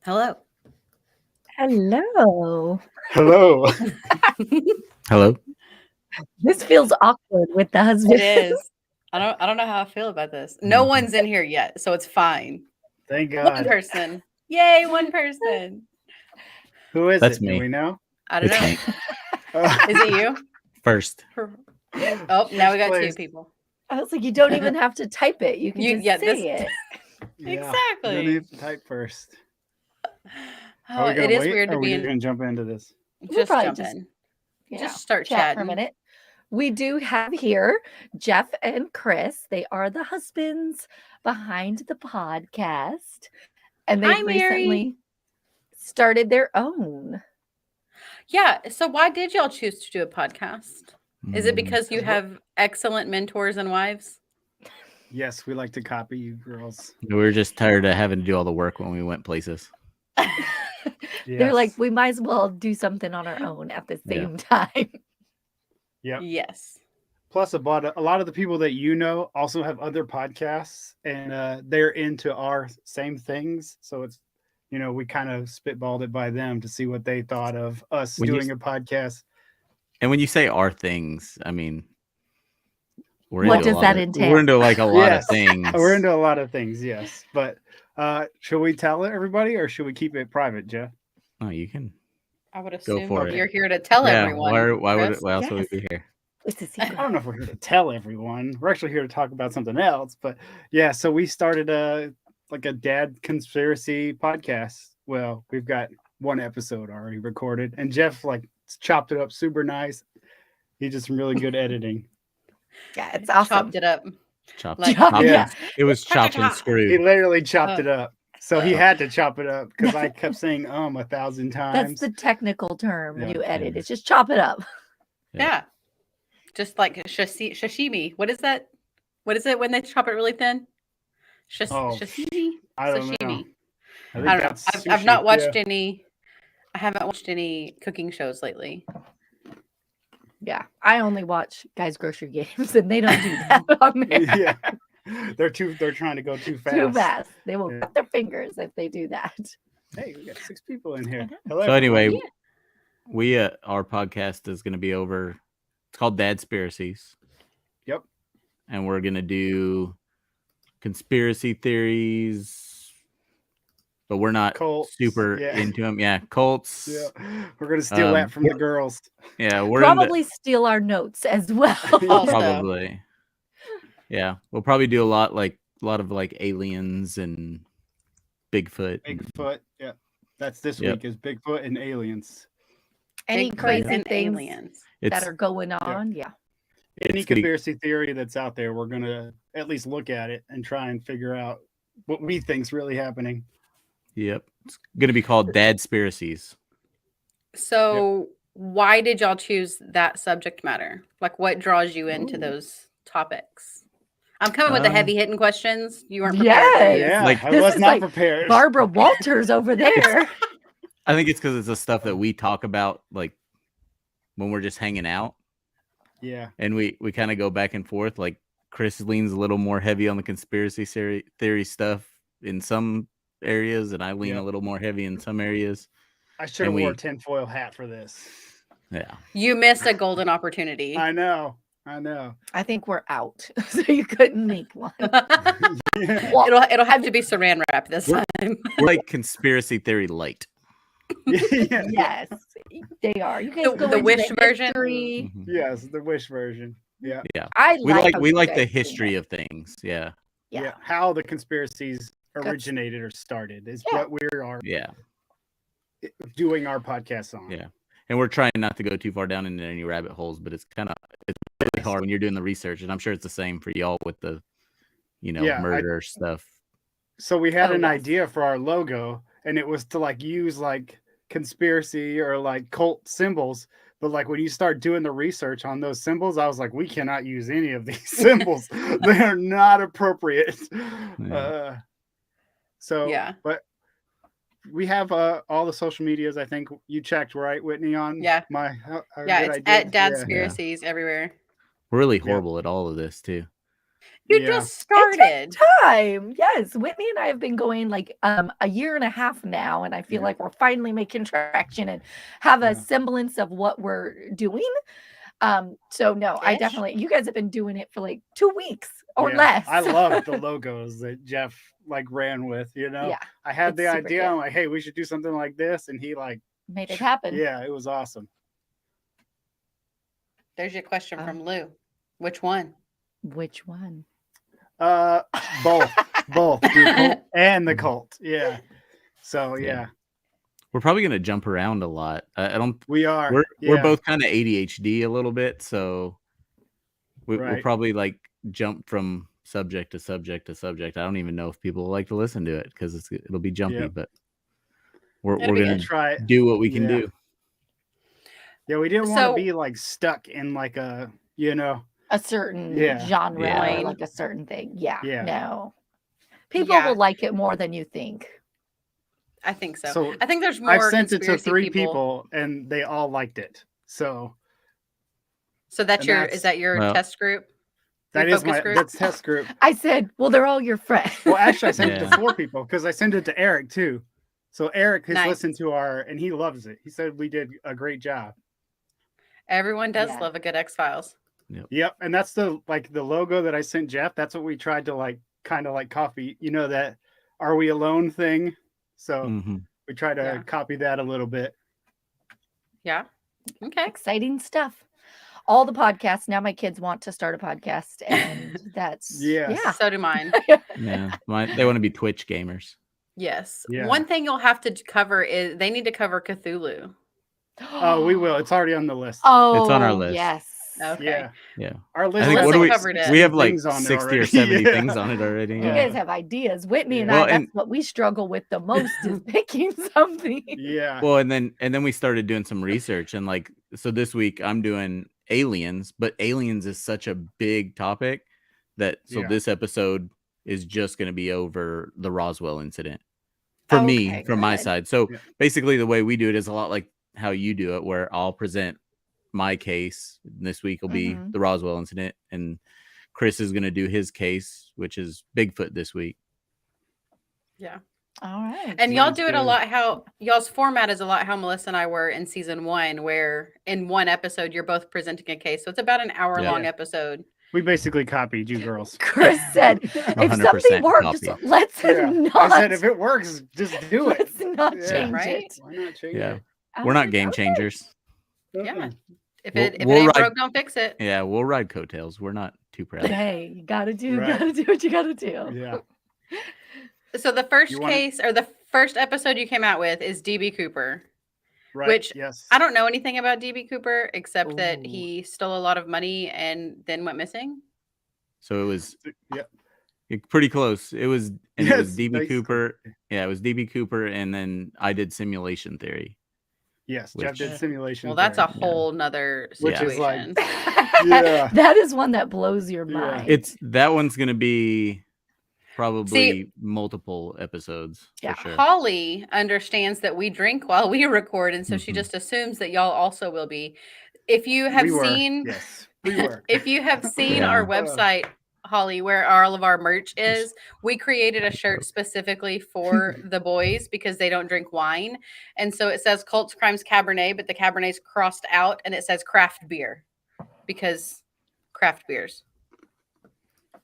Hello. Hello. Hello. Hello. This feels awkward with the husband. It is. I don't know how I feel about this. No one's in here yet, so it's fine. Thank One God. person. Yay, one person. Who is That's it? me. Do we know? I don't It's know. me. Is it you? First. Oh, now we got Place. 2 people. I was like, you don't even have to type it. You can just yeah, say it. Yeah, Exactly. You don't need to type first. Oh, Are we gonna it is wait, weird or to are we be just in. gonna jump into this? We'll Just probably jump just, in. you Just know, start chat chatting. for a minute. We do have here Jeff and Chris. They are the husbands behind the podcast. And Hi, they've Mary. recently started their own. Yeah. So why did y'all choose to do a podcast? Is it Mm. because you have excellent mentors and wives? Yes, we like to copy you girls. We were just tired of having to do all the work when we went places. They're like, Yes. we might as well do something on our own at the Yeah. same time. Yep. Yes. Plus, a lot of the people that you know also have other podcasts, and they're into our same things. So it's, we kind of spitballed it by them to see what they thought of us When you doing a podcast. And when you say our things, I mean, we're What into a does lot that of- entail? We're into like a lot of Yes. things. We're into a lot of things, yes. But should we tell everybody, or should we keep it private, Jeff? Oh, you can. I would Go assume for it. you're here to tell Yeah. everyone. Why Chris. else would Yes. we be here? It's a I secret. don't know if we're here to tell everyone. We're actually here to talk about something else. But yeah, so we started a dad conspiracy podcast. Well, we've got one episode already recorded, and Jeff chopped it up super nice. He did some really good editing. Yeah, it's awesome. Chopped it up. Chopped. Like- chopped Yeah. and- It was chopped and He screwed. literally chopped it up. So he Oh. had to chop it up because I kept saying 1,000 times. That's the technical term when Yeah. you edit. Yeah. It's just chop it up. Yeah. Just like sashimi. What is that? What is it when they chop it really thin? Sashimi? I don't know. Sashimi. I I don't know. that's I've not sushi, watched yeah. any. I haven't watched any cooking shows lately. Yeah. I only watch Guys Grocery Games and they don't do that on there. Yeah. They're trying to go too fast. Too fast. They will Yeah. cut their fingers if they do that. Hey, we got 6 people in I here. know. Hello. So anyway, Yeah. we our podcast is going to be over. It's called Dadspiracies. Yep. And we're going to do conspiracy theories, but we're not Cults, super yeah. into them. Yeah, cults. Yeah. We're gonna steal that from the girls. Yeah, we're Probably steal our notes as well. Also. probably. Yeah, we'll probably do a lot of aliens and Bigfoot. Bigfoot. Yeah. That's this Yep. week is Bigfoot and aliens. Any Bigfoot crazy and things aliens. It's that are going on. Yeah. Any it's gonna be- conspiracy theory that's out there, we're gonna at least look at it and try and figure out what we think's really happening. Yep, it's gonna be called Dadspiracies. So why did y'all choose that subject matter? Like what draws you into Ooh. those topics? I'm coming with the Um, heavy hitting questions. You weren't prepared for Yes. these. Yeah, Like- I This was is not like prepared. Barbara Walters over there. I think it's because it's the stuff that we talk about, like when we're just hanging out, Yeah. and we kind of go back and forth. Like Chris leans a little more heavy on the conspiracy theory stuff in some areas, and I lean Yep. a little more heavy in some areas. I should have And wore a we- tinfoil hat for this. Yeah, You missed a golden opportunity. I know. I think we're out. So you couldn't make one. Yeah. Well, it'll have to be saran wrap this We're- time. we're like conspiracy theory light. Yeah. yes, they are. You guys The- go the into Wish the version? history. Mhm. Yes, the Wish version. Yeah. Yeah, I we how like you the guys do history that. of things. Yeah, Yeah. How the conspiracies That's- originated or started is Yeah. what we are yeah, doing our podcast on. yeah. And we're trying not to go too far down into any rabbit holes, but it's really hard when you're doing the research, and I'm sure it's the same for y'all with the, Yeah, murder stuff. So we had Oh, an yes. idea for our logo, and it was to use conspiracy or cult symbols, But like when you start doing the research on those symbols, I was like, we cannot use any of these symbols. They are not appropriate. Yeah. Yeah. But we have all the social medias. I think you checked, right, Whitney, on Yeah. how Yeah, good it's I did? at Dadspiracies everywhere. We're really horrible at all of this too. You Yeah. just started. Time. Yes. Whitney and I have been going like a year and a half now, and I feel like we're finally making traction and have a semblance of what we're doing. So no, I Ish. definitely, you guys have been doing it for like 2 weeks or Yeah. less. I love the logos that Jeff like ran with, you know. Yeah, I had it's the super idea. cute. I'm like, hey, we should do something like this, and he like Made it happen. Yeah, it was awesome. There's your question from Lou. Which one? Which one? Both the cult and the cult. Yeah. So yeah, We're probably gonna jump around a lot. I don't. we are. We're both kind of ADHD a little bit, so we'll Right. probably like jump from subject to subject to subject. I don't even know if people will like to listen to it because it'll be jumpy, Yep. but we're It'll be gonna good. try it. do what we can Yeah. do. Yeah, we didn't want So- to be like stuck in like a, you know, A certain Yeah. genre Yeah. or like a certain thing. Yeah. Yeah. No. People Yeah. will like it more than you think. I think so. So, I think there's more I sent it to conspiracy 3 people and they all liked it. So So that's and your that's- is that your Well, test group? that Your is focus group? that's test group. I said, well, they're all your friends. Well, actually, I sent it Yeah. to 4 people because I sent it to Eric too. So Eric has Nice. listened to and he loves it. He said we did a great job. Everyone does Yeah. love a good X-Files. Yep, and that's the logo that I sent Jeff. That's what we tried to like kind of like copy. You know that "Are We Alone" thing. So Mhm. we try to Yeah. copy that a little bit. Yeah. Okay. Exciting stuff. All the podcasts. Now my kids want to start a podcast. And that's, Yes. yeah. So do mine. Yeah, they want to be Twitch gamers. Yes. Yeah. One thing you'll have to cover is they need to cover Cthulhu. Oh, we will. It's already on the list. Oh, It's on our list. Yes. Okay. Yeah, Yeah, our list. I think Melissa what do we? covered it. We have like Things on it 60 or already. 70 Yeah. things on it already. You Yeah. guys have ideas. Whitney and Yeah. I, Well, that's and- what we struggle with the most is picking something. Yeah. Well, and then we started doing some research, and like so this week I'm doing aliens, but aliens is such a big topic that Yeah. this episode is just going to be over the Roswell incident for me, Okay, from my good. side. So Yeah. basically the way we do it is a lot like how you do it, where I'll present my case. This week will be Mhm. the Roswell incident, and Chris is going to do his case, which is Bigfoot this week. Yeah. All right. And y'all Sounds do it a good. lot how y'all's format is a lot how Melissa and I were in season 1, where in one episode you're both presenting a case. So it's about an hour-long Yeah. episode. We basically copied you girls. Chris said, if 100% something works, copy. let's Yeah. not. I said if it works, just do it. Let's not Yeah. change Right? it. Why not change Yeah. it? We're not Oh, game okay. changers. Yeah. Mm-mm. If We'll- it if we'll it ain't ride- broke, don't fix it. Yeah, we'll ride coattails. We're not too proud. Hey, you gotta do Right. what you gotta do. Yeah. So the first You wanna- case or the first episode you came out with is DB Cooper. Right. Which yes. I don't know anything about DB Cooper except that Ooh. he stole a lot of money and then went missing. So it was Yeah. pretty close. It was and it Yes, was DB basically. Cooper. Yeah, it was DB Cooper, and then I did simulation theory. Yes. Jeff Which- did simulation. Well, that's a theory. whole nother Which is situation. like- Yeah. That is one that blows your Yeah. mind. That one's gonna be probably multiple episodes Yeah, for sure. Holly understands that we drink while we record, and so she Mhm. just assumes that y'all also will be. If you have We were. seen, Yes. We were. if you have seen Yeah. our website, Holly, where all of our merch is, we created a shirt specifically for the boys because they don't drink wine, and so it says Cults, Crimes, Cabernet, but the Cabernet's crossed out, and it says craft beer because craft beers.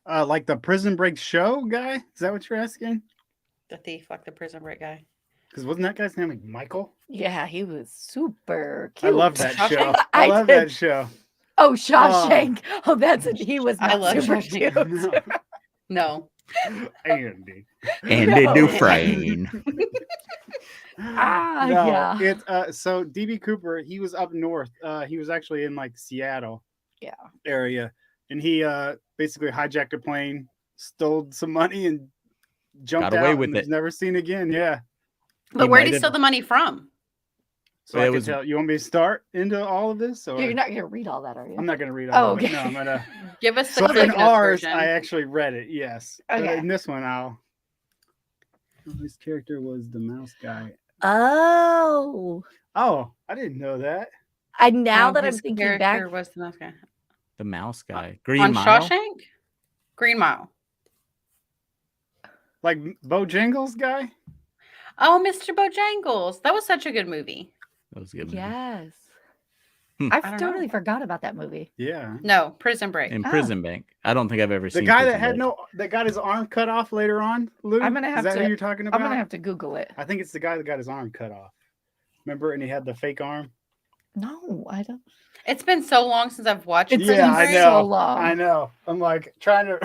Like the Prison Break show guy? Is that what you're asking? The thief, like the prison break guy. Because wasn't that guy's name like Michael? Yeah, he was super I cute. love that show. Shawshank? I I love did. that show. Oh, Shawshank. Oh, he was I not love super Shawshank. cute. No. Andy. Andy No. Dufresne. Ah, No, yeah. It so DB Cooper, he was up north. He was actually in like Seattle Yeah. area, and he basically hijacked a plane, stole some money, and jumped Got away out with and was it. never seen again. Yeah. But He where might did he have- steal the money from? So I can tell. You want me to start into all of this? Or? You're not going to read all that, are you? I'm not going to read all of okay. it. No, I'm going to... Give us the So Cliff in Notes ours, version. I actually read it, yes. Okay. But in this one, his character was the mouse guy. Oh. Oh, I didn't know that. Now that I'm his thinking back. character was the mouse guy. The mouse guy. Green On Mile. Shawshank? Green Mile. Like Bojangles guy? Oh, Mr. Bojangles. That was such a good movie. That was a good. Movie. Yes. I I don't totally know. forgot about that movie. Yeah. No, Prison Break. In Prison Bank. I don't think I've ever The seen guy Prison that got his arm cut off later on, Lou? I'm gonna have Is that to- who you're talking about? I'm going to have to Google it. I think it's the guy that got his arm cut off. Remember? And he had the fake arm? No, I don't. It's been so long since I've watched It's Prison been I Break. know. so long. I know. I'm like trying to...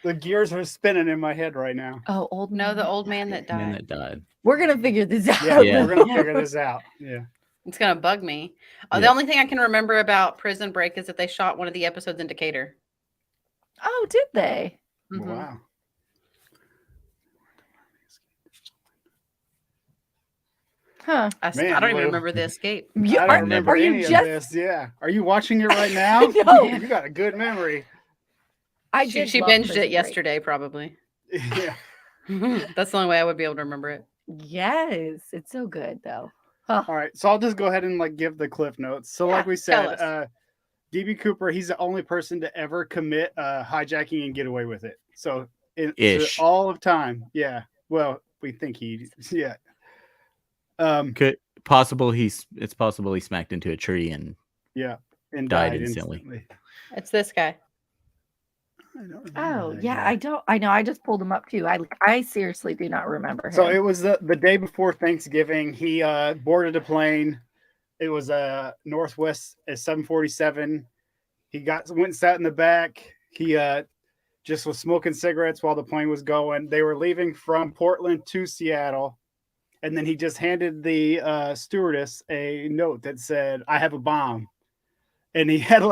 the gears are spinning in my head right now. Oh, old No, man. the old man that Man died. that died. We're going to figure this out. Yeah, Yeah. we're going to figure this out. Yeah. It's going to bug me. The Yeah. only thing I can remember about Prison Break is that they shot one of the episodes in Decatur. Oh, did they? Mhm. Wow. Huh. Man, I don't even Lou. remember the escape. You, I are, don't remember are you any just? of this. Yeah. Are you watching it right now? No. You got a good memory. I She did love binged Prison it Break. yesterday, probably. Yeah. That's the only way I would be able to remember it. Yes, it's so good though. Huh. All right. So I'll just go ahead and give the cliff notes. So like we tell said, us. DB Cooper, he's the only person to ever commit hijacking and get away with it. So in Ish. all of time. Yeah. Well, we think yeah. Could possible it's possible he smacked into a tree and Yeah. And died died instantly. instantly. It's this guy. I don't remember Oh that yeah, guy. I know. I just pulled him up too. I seriously do not remember him. So it was the day before Thanksgiving. He boarded a plane. It was Northwest at 747. He went and sat in the back. He just was smoking cigarettes while the plane was going. They were leaving from Portland to Seattle. And then he just handed the stewardess a note that said, "I have a bomb." And he had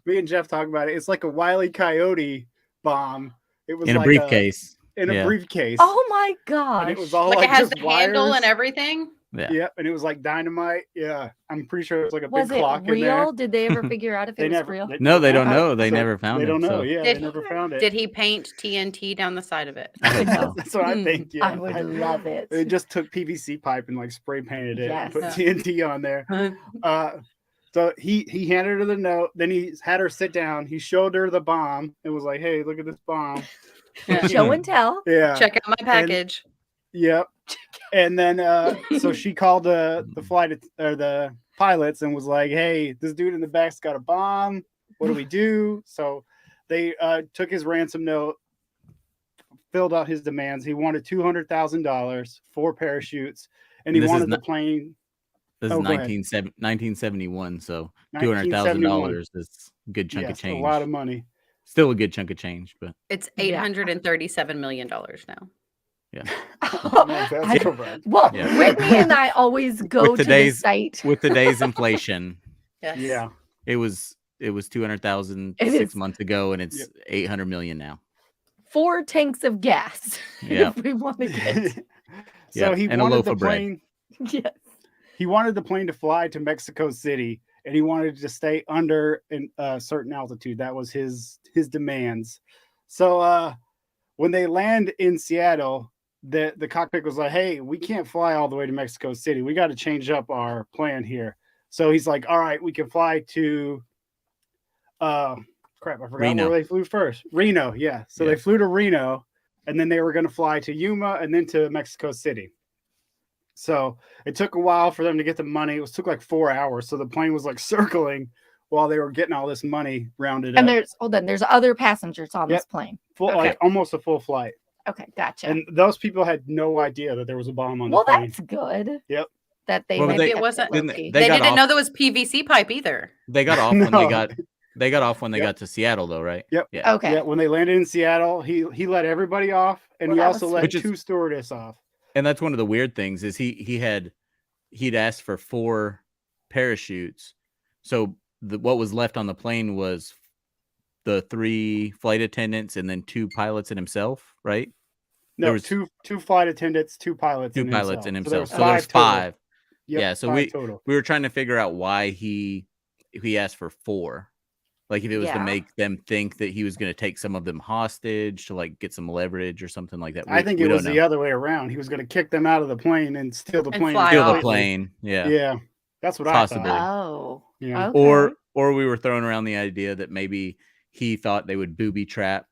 me and Jeff talk about it. It's like a Wile E. Coyote bomb. It was in a like briefcase. in a Yeah. briefcase. Oh my gosh. And it was all Like, it has just the handle wires. and everything. Yeah. Yep, and it was like dynamite. Yeah, I'm pretty sure it was like a Was big it clock in there. real? Did they ever figure out if They it was never. real? No, they don't know. They So never found They it. don't know. so- Yeah, Did they never found it. Did he paint TNT down the side of it? I hope so. That's what I think. Yeah, I would love it. They just took PVC pipe and spray painted it, and put Yes. TNT on there. So he handed her the note. Then he had her sit down. He showed her the bomb and was like, "Hey, look at this bomb." Show and tell. Yeah. Check out my package. Yep. And then so she called the flight or the pilots and was like, "Hey, this dude in the back's got a bomb. What do we do?" So they took his ransom note, filled out his demands. He wanted $200,000, 4 parachutes, and he This is wanted the not- plane. This is Oh, go ahead. 1971, so $200,000 1971. is a good chunk of Yes, change. a lot of money. Still a good chunk of change, but It's Yeah. $837 million now. That's correct. Well, Yeah. Whitney and I always go With to today's- this site. with today's inflation, Yes. Yeah. it was 200,000 It 6 is. months ago, and it's Yep. 800 million now. 4 tanks of gas. Yeah. If we want to get. So Yeah, he and a wanted loaf the of bread. plane. Yes. He wanted the plane to fly to Mexico City, and he wanted to stay under a certain altitude. That was his demands. So when they land in Seattle, the cockpit was like, "Hey, we can't fly all the way to Mexico City. We got to change up our plan here." So he's like, "All right, we can fly to crap, I forgot Reno. where they flew first. Reno, yeah. So Yeah. they flew to Reno, and then they were going to fly to Yuma and then to Mexico City. So it took a while for them to get the money. It took like 4 hours. So the plane was circling while they were getting all this money rounded And up. there's other passengers on Yep. this plane. Full, okay. almost a full flight. Okay, gotcha. And those people had no idea that there was a bomb on well, the plane. that's good. Yep. That they Well, maybe Maybe they- it kept wasn't. Didn't low-key. they They got didn't off- know there was PVC pipe either. They got off when No. they got off when they Yep. got to Seattle, though, right? Yep. Yeah. Okay. Yeah, when they landed in Seattle, he let everybody off, and Well, he that also was let Which is- 2 stewardess off. And that's one of the weird things is he'd asked for 4 parachutes. So what was left on the plane was the 3 flight attendants and then 2 pilots and himself, right? No, There was- two flight attendants, 2 pilots, 2 and pilots and himself. himself. So there's total. 5. Yeah, so 5 total. we were trying to figure out why he asked for 4. Like if it was to Yeah. make them think that he was going to take some of them hostage to like get some leverage or something like that. I think we it don't was know. the other way around. He was going to kick them out of the plane and steal the And plane. fly Steal the off. plane. Yeah. Yeah, that's what Possibly. I thought. Oh. Yeah. Okay. Or we were throwing around the idea that maybe he thought they would booby trap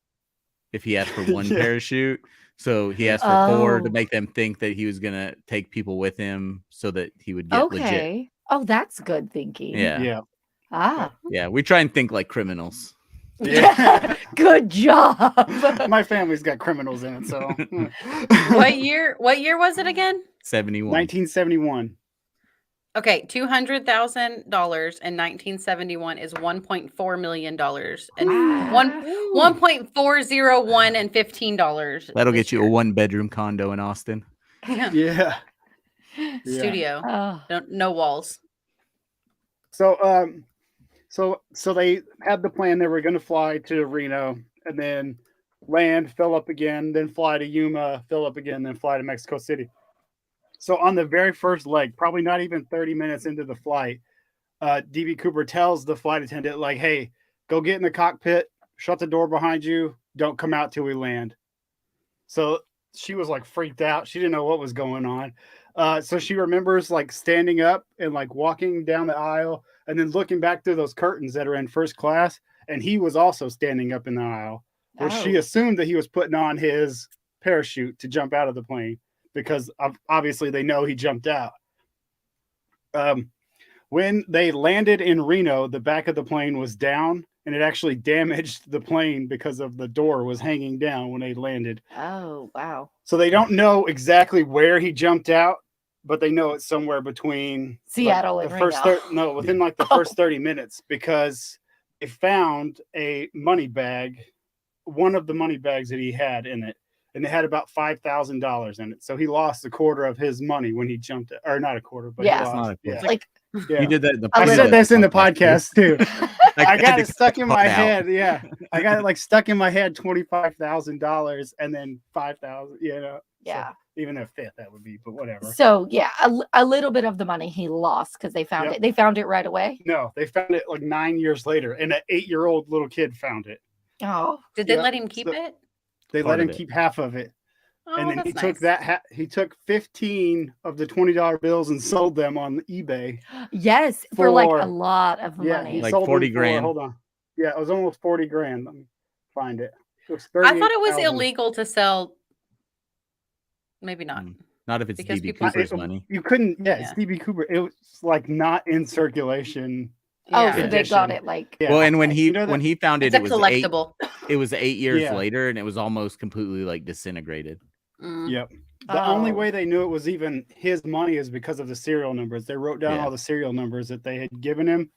if he asked for 1 Yeah. parachute. So he asked for 4 to Oh. make them think that he was going to take people with him so that he would get legit. Okay. Oh, that's good thinking. Yeah. Yeah. Ah. Yeah. We try and think like criminals. Yeah. Good job. My family's got criminals in it, so. What year was it again? 71. 1971. Okay, $200,000 in 1971 is $1.4 million, and Wow. 1.401 and $15. That'll this get you a year. 1-bedroom condo in Austin. Yeah. Yeah. Studio, Oh. no walls. So so they had the plan. They were going to fly to Reno and then land, fill up again, then fly to Yuma, fill up again, then fly to Mexico City. So on the very first leg, probably not even 30 minutes into the flight, DB Cooper tells the flight attendant, like, hey, go get in the cockpit, shut the door behind you, don't come out till we land. So she was like freaked out. She didn't know what was going on. So she remembers like standing up and like walking down the aisle and then looking back through those curtains that are in first class. And he was also standing up in the aisle where she assumed that he was putting on his parachute to jump out of the plane because obviously they know he jumped out. When they landed in Reno, the back of the plane was down and it actually damaged the plane because of the door was hanging down when they landed. Oh, wow. So they don't know exactly where he jumped out, but they know it's somewhere between Seattle like, and the first Reno. within like the first 30 minutes because they found a money bag, one of the money bags that he had in it, and it had about $5,000 in it. So he lost a quarter of his money when he jumped, or not a quarter, but Yeah. he It's not lost. a quarter. Yeah. Like, Yeah. You did that in the I said this in the podcast too. I got it stuck in my cut out. head. Yeah, I got it like stuck in my head. $25,000 and then 5,000. You know. yeah. So even a fifth that would be, but whatever. So, yeah, a little bit of the money he lost because they found Yep. it. They found it right away. No, they found it like 9 years later, and an 8-year-old little kid found it. Oh, Did they Yeah, let him keep so- it? They Part let him of it. keep half of it, Oh, and then that's he nice. took that. He took 15 of the $20 bills and sold them on eBay. yes, for like For- a lot of Yeah, money. he Like sold 40 them for, grand. hold on. Yeah, it was almost 40 grand. Let me find it. It was I thought it was 38,000. illegal to sell. Maybe not. Not if it's Because DB people- Cooper's money. You couldn't. Yeah, it's Yeah. DB Cooper. It was like not in circulation. Oh, Yeah. so they edition. got it like. Yeah. Well, and when okay. he You know that- when he found it, It's a it was 8. collectible. It was 8 years Yeah. later, and it was almost completely like disintegrated. Mm. Yep. The only Oh. way they knew it was even his money is because of the serial numbers. They wrote down Yeah. all the serial numbers that they had given him.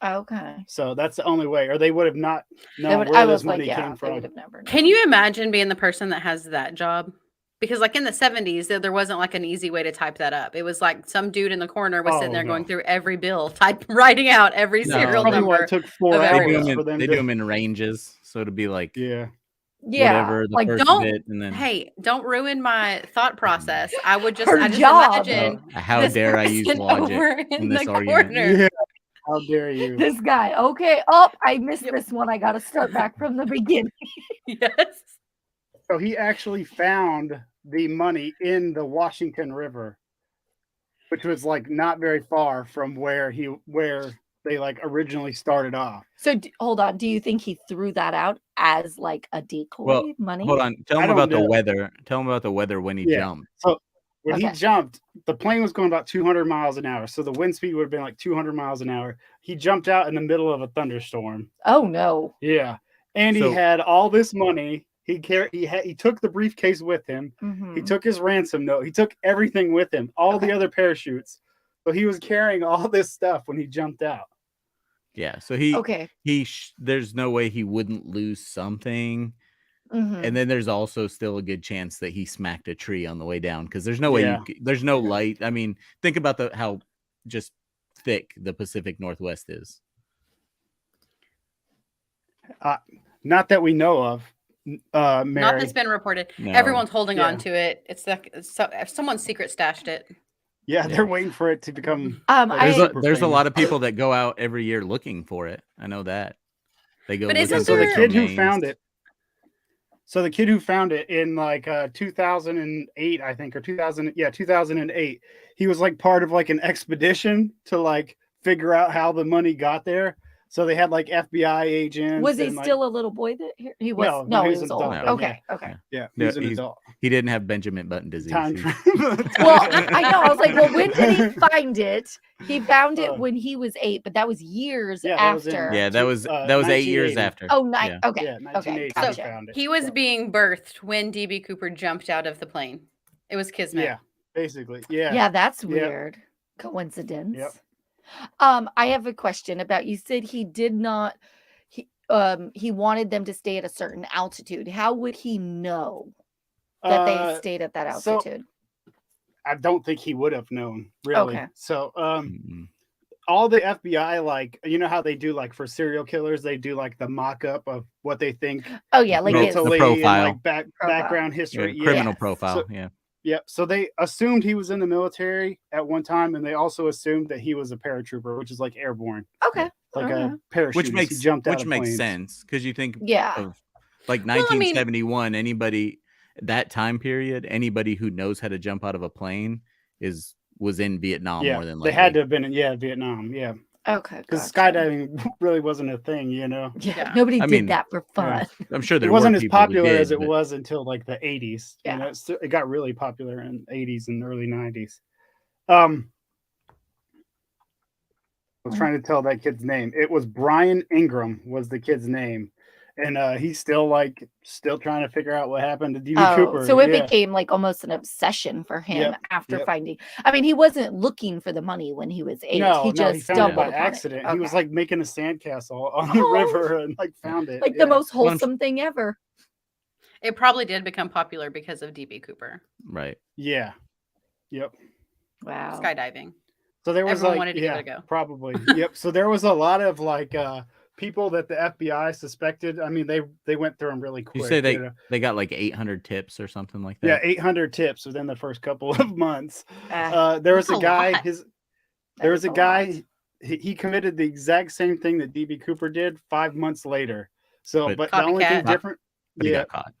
Okay. So that's the only way, or they would have not They known would, where I this was like, money yeah, came they from. would have never known. Can you imagine being the person that has that job? Because like in the 70s, there wasn't like an easy way to type that up. It was like some dude in the corner was sitting Oh, there going no. through every bill, writing out every No, serial Probably why number. it took 4 of They every do hours them for in, them they to. do them in ranges, so it'd be like Yeah. Yeah. whatever the Like, first don't- bit, and then Hey, don't ruin my thought process. I would just, Her I just job. imagine how this dare I use person logic over in in this the argument? corner. Yeah. How dare you? this guy. Okay. Oh, I missed Yep. this one. I got to start back from the beginning. Yes. So he actually found the money in the Washington River, which was like not very far from where they like originally started off. So hold on. Do you think he threw that out as like a decoy Well, money? Hold on, tell I him don't about the know. weather. Tell him about the weather when he Yeah. jumped. So when he Okay. jumped, the plane was going about 200 miles an hour. So the wind speed would have been like 200 miles an hour. He jumped out in the middle of a thunderstorm. Oh no. Yeah. And So- he had all this money. He took the briefcase with him. Mhm. He took his ransom note. He took everything with him, all Okay. the other parachutes. So he was carrying all this stuff when he jumped out. Yeah, so he Okay. there's no way he wouldn't lose something. Mhm. And then there's also still a good chance that he smacked a tree on the way down because there's no way Yeah. there's no light. I mean, think about how just thick the Pacific Northwest is. Not that we know of, Not Mary. that's been reported. No. Everyone's holding Yeah. on to it. It's like someone's secret stashed it. Yeah, they're waiting for it to become. There's a lot of people that go out every year looking for it. I know that. They go. But looking isn't So for the there- kid who names. found it. So the kid who found it in like 2008, I think, or 2008, he was like part of like an expedition to like figure out how the money got there. So they had like FBI agents. Was he and, like, still a little boy? He was. No, he he's was an old. adult. No. Okay. Yeah. Okay. Yeah, No, he's an adult. He didn't have Benjamin Button disease. Time He's- Well, I know. I was like, well, when did he find it? He found it Oh. when he was 8, but that was years Yeah, that was in- after. yeah, that was 8 years 1980. after. Oh, nine. Yeah. Okay. Yeah, Okay. 1980 he Gotcha. found it. He was So, being birthed when DB Cooper jumped out of the plane. It was Kismet. yeah, basically. Yeah. Yeah, that's Yep. weird. Coincidence. Yep. I have a question about, you said he did not he wanted them to stay at a certain altitude. How would he know that they stayed at that so- altitude? I don't think he would have known, really. Okay. So Mm-mm. all the FBI, like, you know how they do, like, for serial killers, they do like the mock-up of what they think Oh yeah, like his, mentally profile. and like Profile. background Yeah, history. Yeah. criminal Yes. profile. So- yeah. Yeah. So they assumed he was in the military at one time, and they also assumed that he was a paratrooper, which is like airborne, okay. like Okay. a parachute. Which makes planes. sense because you think Yeah. of like Well, I mean- 1971. Anybody that time period, anybody who knows how to jump out of a plane was in Vietnam Yeah, more than they likely. had to have been in Vietnam. Yeah, Okay. because gotcha. skydiving really wasn't a thing. Yeah, Yeah. nobody I did mean, that for fun. I'm sure there It wasn't were as people who popular did, as it but- was until like the 80s. Yeah. You know, it got really popular in the 80s and early 90s. I was trying to tell that kid's name. It was Brian Ingram was the kid's name, and he's still trying to figure out what happened to DB Cooper. So it Yeah. became like almost an obsession for him Yep, after yep. finding. I mean, he wasn't looking for the money when he was 8. No, he just he found stumbled it by upon accident. It. He was Okay. like making a sandcastle on the Oh. river and like found it. like Yeah. the most Well, I'm wholesome thing ever. It probably did become popular because of DB Cooper Right. Yeah. Yep. Wow. skydiving. So there was Everyone like, wanted to give it a go. probably. Yep. So there was a lot of like people that the FBI suspected. I mean, they went through them really quick. You say they know? they got like 800 tips or something like Yeah, that. 800 tips within the first couple of months. Ah, There was That's a a guy. lot. There was is a lot. guy. He committed the exact same thing that DB Cooper did 5 months later. So, But- but the only thing Copycat. different. But he Yeah, got caught.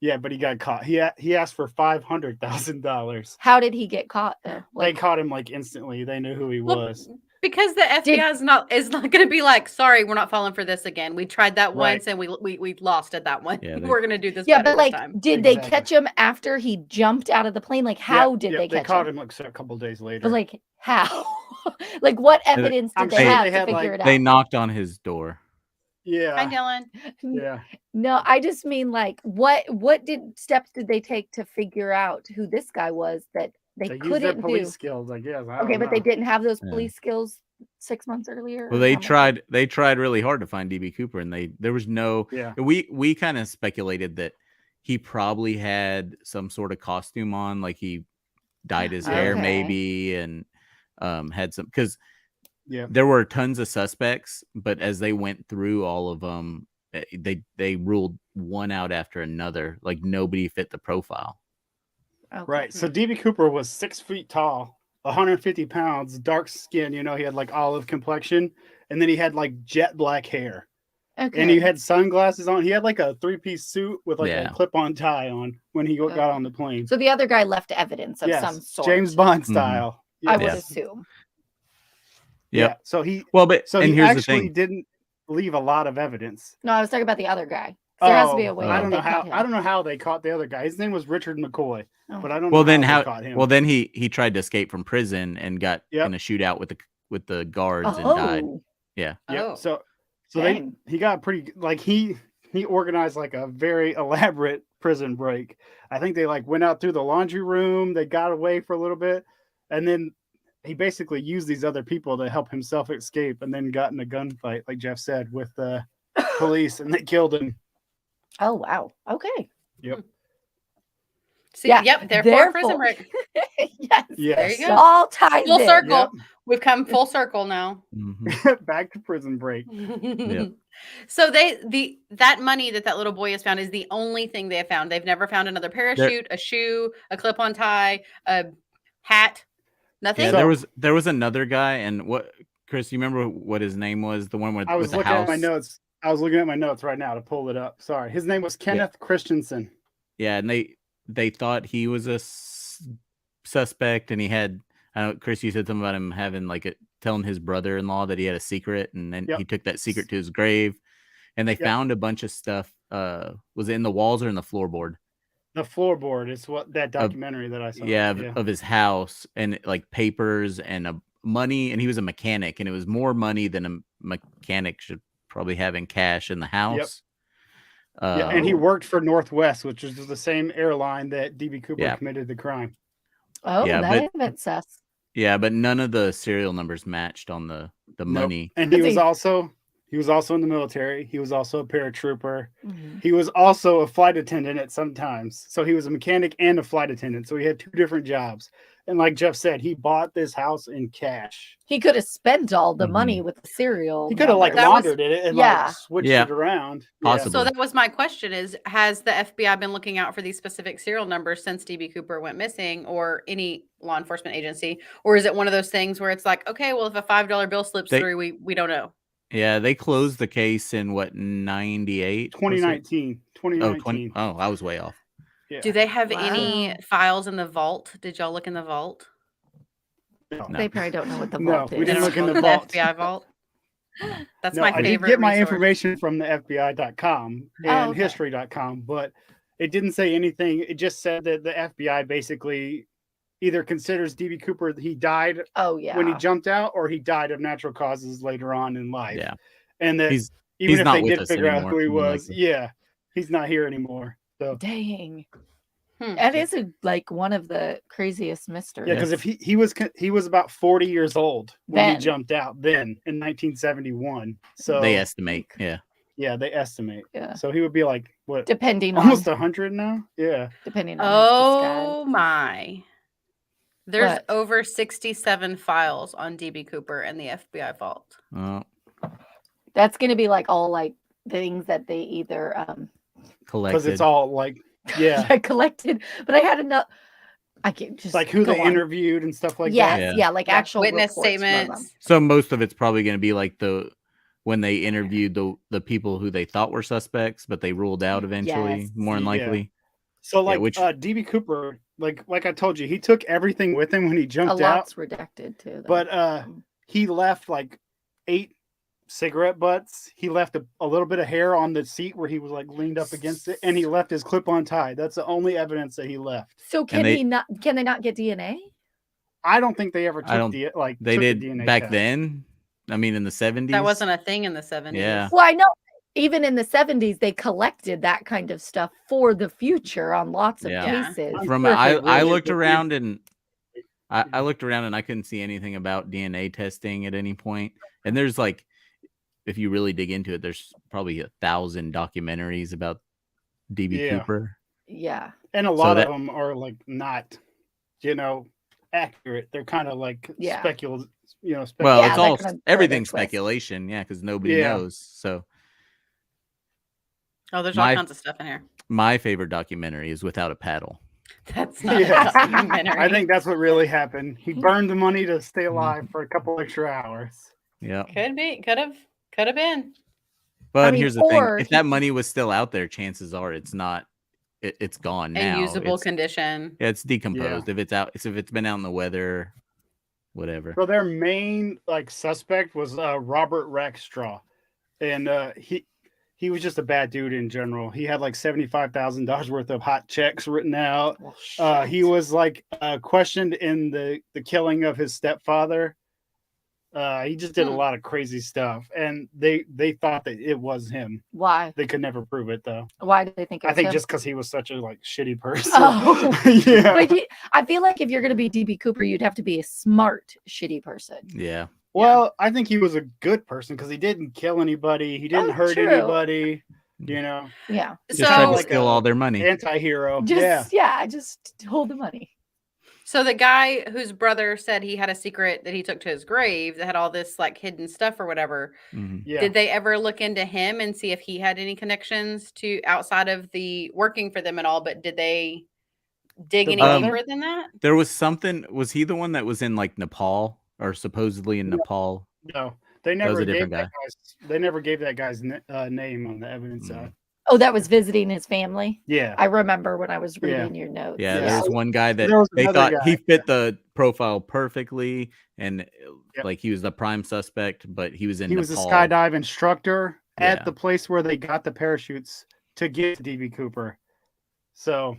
yeah, but he got caught. He asked for $500,000. How did he get caught though? They caught him like instantly. They knew who he Well, was. Because the FBI is not going to be like, sorry, we're not falling for this again. We tried that Right. once and we lost at that one. Yeah, they- We're going to do this. Yeah, better but like, this time. did they Exactly. catch him after he jumped out of the plane? Like, how Yeah, did yeah, they catch caught him? him like a couple days later. But like, how? like, what evidence I'm did they sure have they to had, figure like- it out? They knocked on his door. Hi, yeah, Dylan. yeah. No, I just mean like, what steps did they take to figure out who this guy was that they They used their couldn't police do? skills, I guess. I Okay, don't but they know. didn't have those Yeah. police skills 6 months earlier. Well, or they how much? tried really hard to find DB Cooper, and there was no. Yeah. We kind of speculated that he probably had some sort of costume on, like he dyed his hair Okay. maybe, and had some because Yeah. there were tons of suspects, but as they went through all of them, they ruled one out after another. Like nobody fit the profile. Okay. Right. So DB Cooper was 6 feet tall, 150 pounds, dark skin. You know, he had like olive complexion, and then he had like jet black hair, Okay. and he had sunglasses on. He had like a 3-piece suit with like Yeah. a clip-on tie on when he got on the plane. So the other guy left evidence of Yes, some sort. James Bond Mhm. style. I would Yes. assume. Yeah. Yep. So he Well, but so and he here's the actually thing. didn't leave a lot of evidence. No, I was talking about the other guy. So there has to be a way. I that don't they know how. caught him. I don't know how they caught the other guy. His name was Richard McCoy, Oh. but I don't Well, know then how how? they caught him. Well, then he tried to escape from prison and got Yep. in a shootout with the guards and died. Oh, Yep. Oh. So dang. he got pretty like he organized like a very elaborate prison break. I think they like went out through the laundry room. They got away for a little bit, and then he basically used these other people to help himself escape, and then got in a gunfight, like Jeff said, with the police, and they killed him. Oh, wow. Okay. See, Yeah, yep, therefore prison break. yes. Yes. There you It go. all ties Full in. circle. We've come full circle now. Mhm. Back to prison break. So that money that little boy has found is the only thing they have found. They've never found another parachute, a shoe, a clip-on tie, a hat. Nothing. Yeah, So- there was another guy, and what Chris, you remember what his name was? The one with, I was with the looking house. at my notes. I was looking at my notes right now to pull it up. Sorry, his name was Kenneth Christensen. Yeah, and they thought he was a suspect, and he had. I know, Chris, you said something about him having telling his brother-in-law that he had a secret, and then Yep. he took that secret to his grave. And they Yep. found a bunch of stuff. Was it in the walls or in the floorboard? The floorboard is what that documentary that I saw. Of his house, and like papers and money, and he was a mechanic, and it was more money than a mechanic should probably have in cash in the house. Yeah, and he worked for Northwest, which is the same airline that DB Cooper Yeah. committed the crime. Oh, Yeah, that ain't sus. Yeah, but none of the serial numbers matched on the Nope. money. And he was also in the military. He was also a paratrooper. Mhm. He was also a flight attendant at some times. So he was a mechanic and a flight attendant. So he had 2 different jobs. And like Jeff said, he bought this house in cash. He could have spent all the Mhm. money with the cereal. He could have That was- laundered it and Yeah. switched Yeah. it around. Possible. So that was my question: is has the FBI been looking out for these specific serial numbers since DB Cooper went missing, or any law enforcement agency, or is it one of those things where it's like, okay, well, if a $5 bill slips through, we don't know. Yeah, they closed the case in what, 98? 2019. 2019. Oh, I was way off. Yeah. Do they have Wow. any files in the vault? Did y'all look in the vault? No. They probably don't know what the No, vault we is. They didn't don't look in know the the vault. FBI vault. That's No, my I favorite. did get my resource. information from the FBI.com and okay. history.com, but it didn't say anything. It just said that the FBI basically either considers DB Cooper, he died Oh yeah. when he jumped out, or he died of natural causes later on in life. Yeah. And that He's even if not they with did us figure out anymore, who he more than was, likely. yeah, he's not here anymore. So Dang. Hmm. That is one of the craziest mysteries. yeah, because if he was about 40 years old when Then. he jumped out then in 1971. So they estimate. Yeah. yeah, they estimate. Yeah. So he would be like what, Depending almost on 100 now? Yeah. depending on his disguise. Oh my. There's What? over 67 files on DB Cooper and the FBI vault. Oh, That's gonna be like all like things that they either collected. Because it's all like, yeah, collected. But I had enough. I can't just like who go they on. interviewed and stuff like Yes, that. yeah, like Yeah, actual witness reports from them. statements. So most of it's probably going to be like when they interviewed the people who they thought were suspects, but they ruled out eventually, Yes. more than Yeah. likely. So like which- DB Cooper, like I told you, he took everything with him when he A jumped out, lot's redacted too. though. but he left like 8 cigarette butts. He left a little bit of hair on the seat where he was like leaned up against it, and he left his clip-on tie. That's the only evidence that he left. So can they- Can they not get DNA? I don't think they ever I don't- took They took did the DNA back test. then. I mean, in the 70s. That wasn't a thing in the 70s. Yeah. Well, I know even in the 70s they collected that kind of stuff for the future on lots of Yeah. cases. I'm From sure if I they really looked did, around and I looked around and I couldn't see anything about DNA testing at any point. And there's like, if you really dig into it, there's probably 1,000 documentaries about DB Yeah. Cooper. Yeah. And a lot that- of them are like not, accurate. They're kind of like Yeah. speculative. Well, Yeah, it's they're all gonna throw their everything's twist. speculation, yeah, because nobody Yeah. knows. So Oh, there's all My- kinds of stuff in here. my favorite documentary is Without a Paddle. That's not Yeah. a documentary. I think that's what really happened. He burned the money to stay alive for a couple extra hours. Yeah. could be, could have been. But mean, here's the thing: or if that money was still out there, chances are it's not. It's gone now. In usable It's, condition. yeah, it's decomposed. If it's out, if it's been out in the weather, whatever. So their main suspect was Robert Rackstraw, and he was just a bad dude in general. He had like $75,000 worth of hot checks written out. Well, He was questioned in the killing of his stepfather. He just did a lot of crazy stuff, and they thought that it was him. why? They could never prove it though. Why do they think? It I was think him? just because he was such a shitty person. Oh. Yeah. But I feel like if you're going to be DB Cooper, you'd have to be a smart, shitty person. Yeah. Well, I think he was a good person because he didn't kill anybody. He didn't Oh, hurt true. anybody. Yeah. Just tried to So, like steal a- all their money. Anti-hero. Just Yeah. just hold the money. so the guy whose brother said he had a secret that he took to his grave that had all this hidden stuff or whatever. Mhm. Yeah. Did they ever look into him and see if he had any connections to outside of the working for them at all? But did they dig any brother? deeper than that? There was something. Was he the one that was in like Nepal or supposedly in No. Nepal? No, they That was never a gave different that guy. guy's. They never gave that guy's name on the evidence. Oh, that was visiting his family. Yeah, I remember when I was Yeah. reading your notes. Yeah, Yeah. there was one guy that There was they another thought guy, he fit the profile perfectly, and Yep. like he was the prime suspect, but he was in he was a Nepal. skydive instructor Yeah. at the place where they got the parachutes to get to DB Cooper. So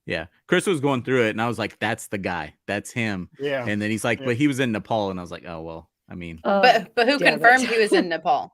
Yeah, Chris was going through it, and I was like, "That's the guy. That's him." yeah, And then he's like, Yeah. "But he was in Nepal," and I was like, "Oh well." I mean, But who damn confirmed it. he was in Nepal?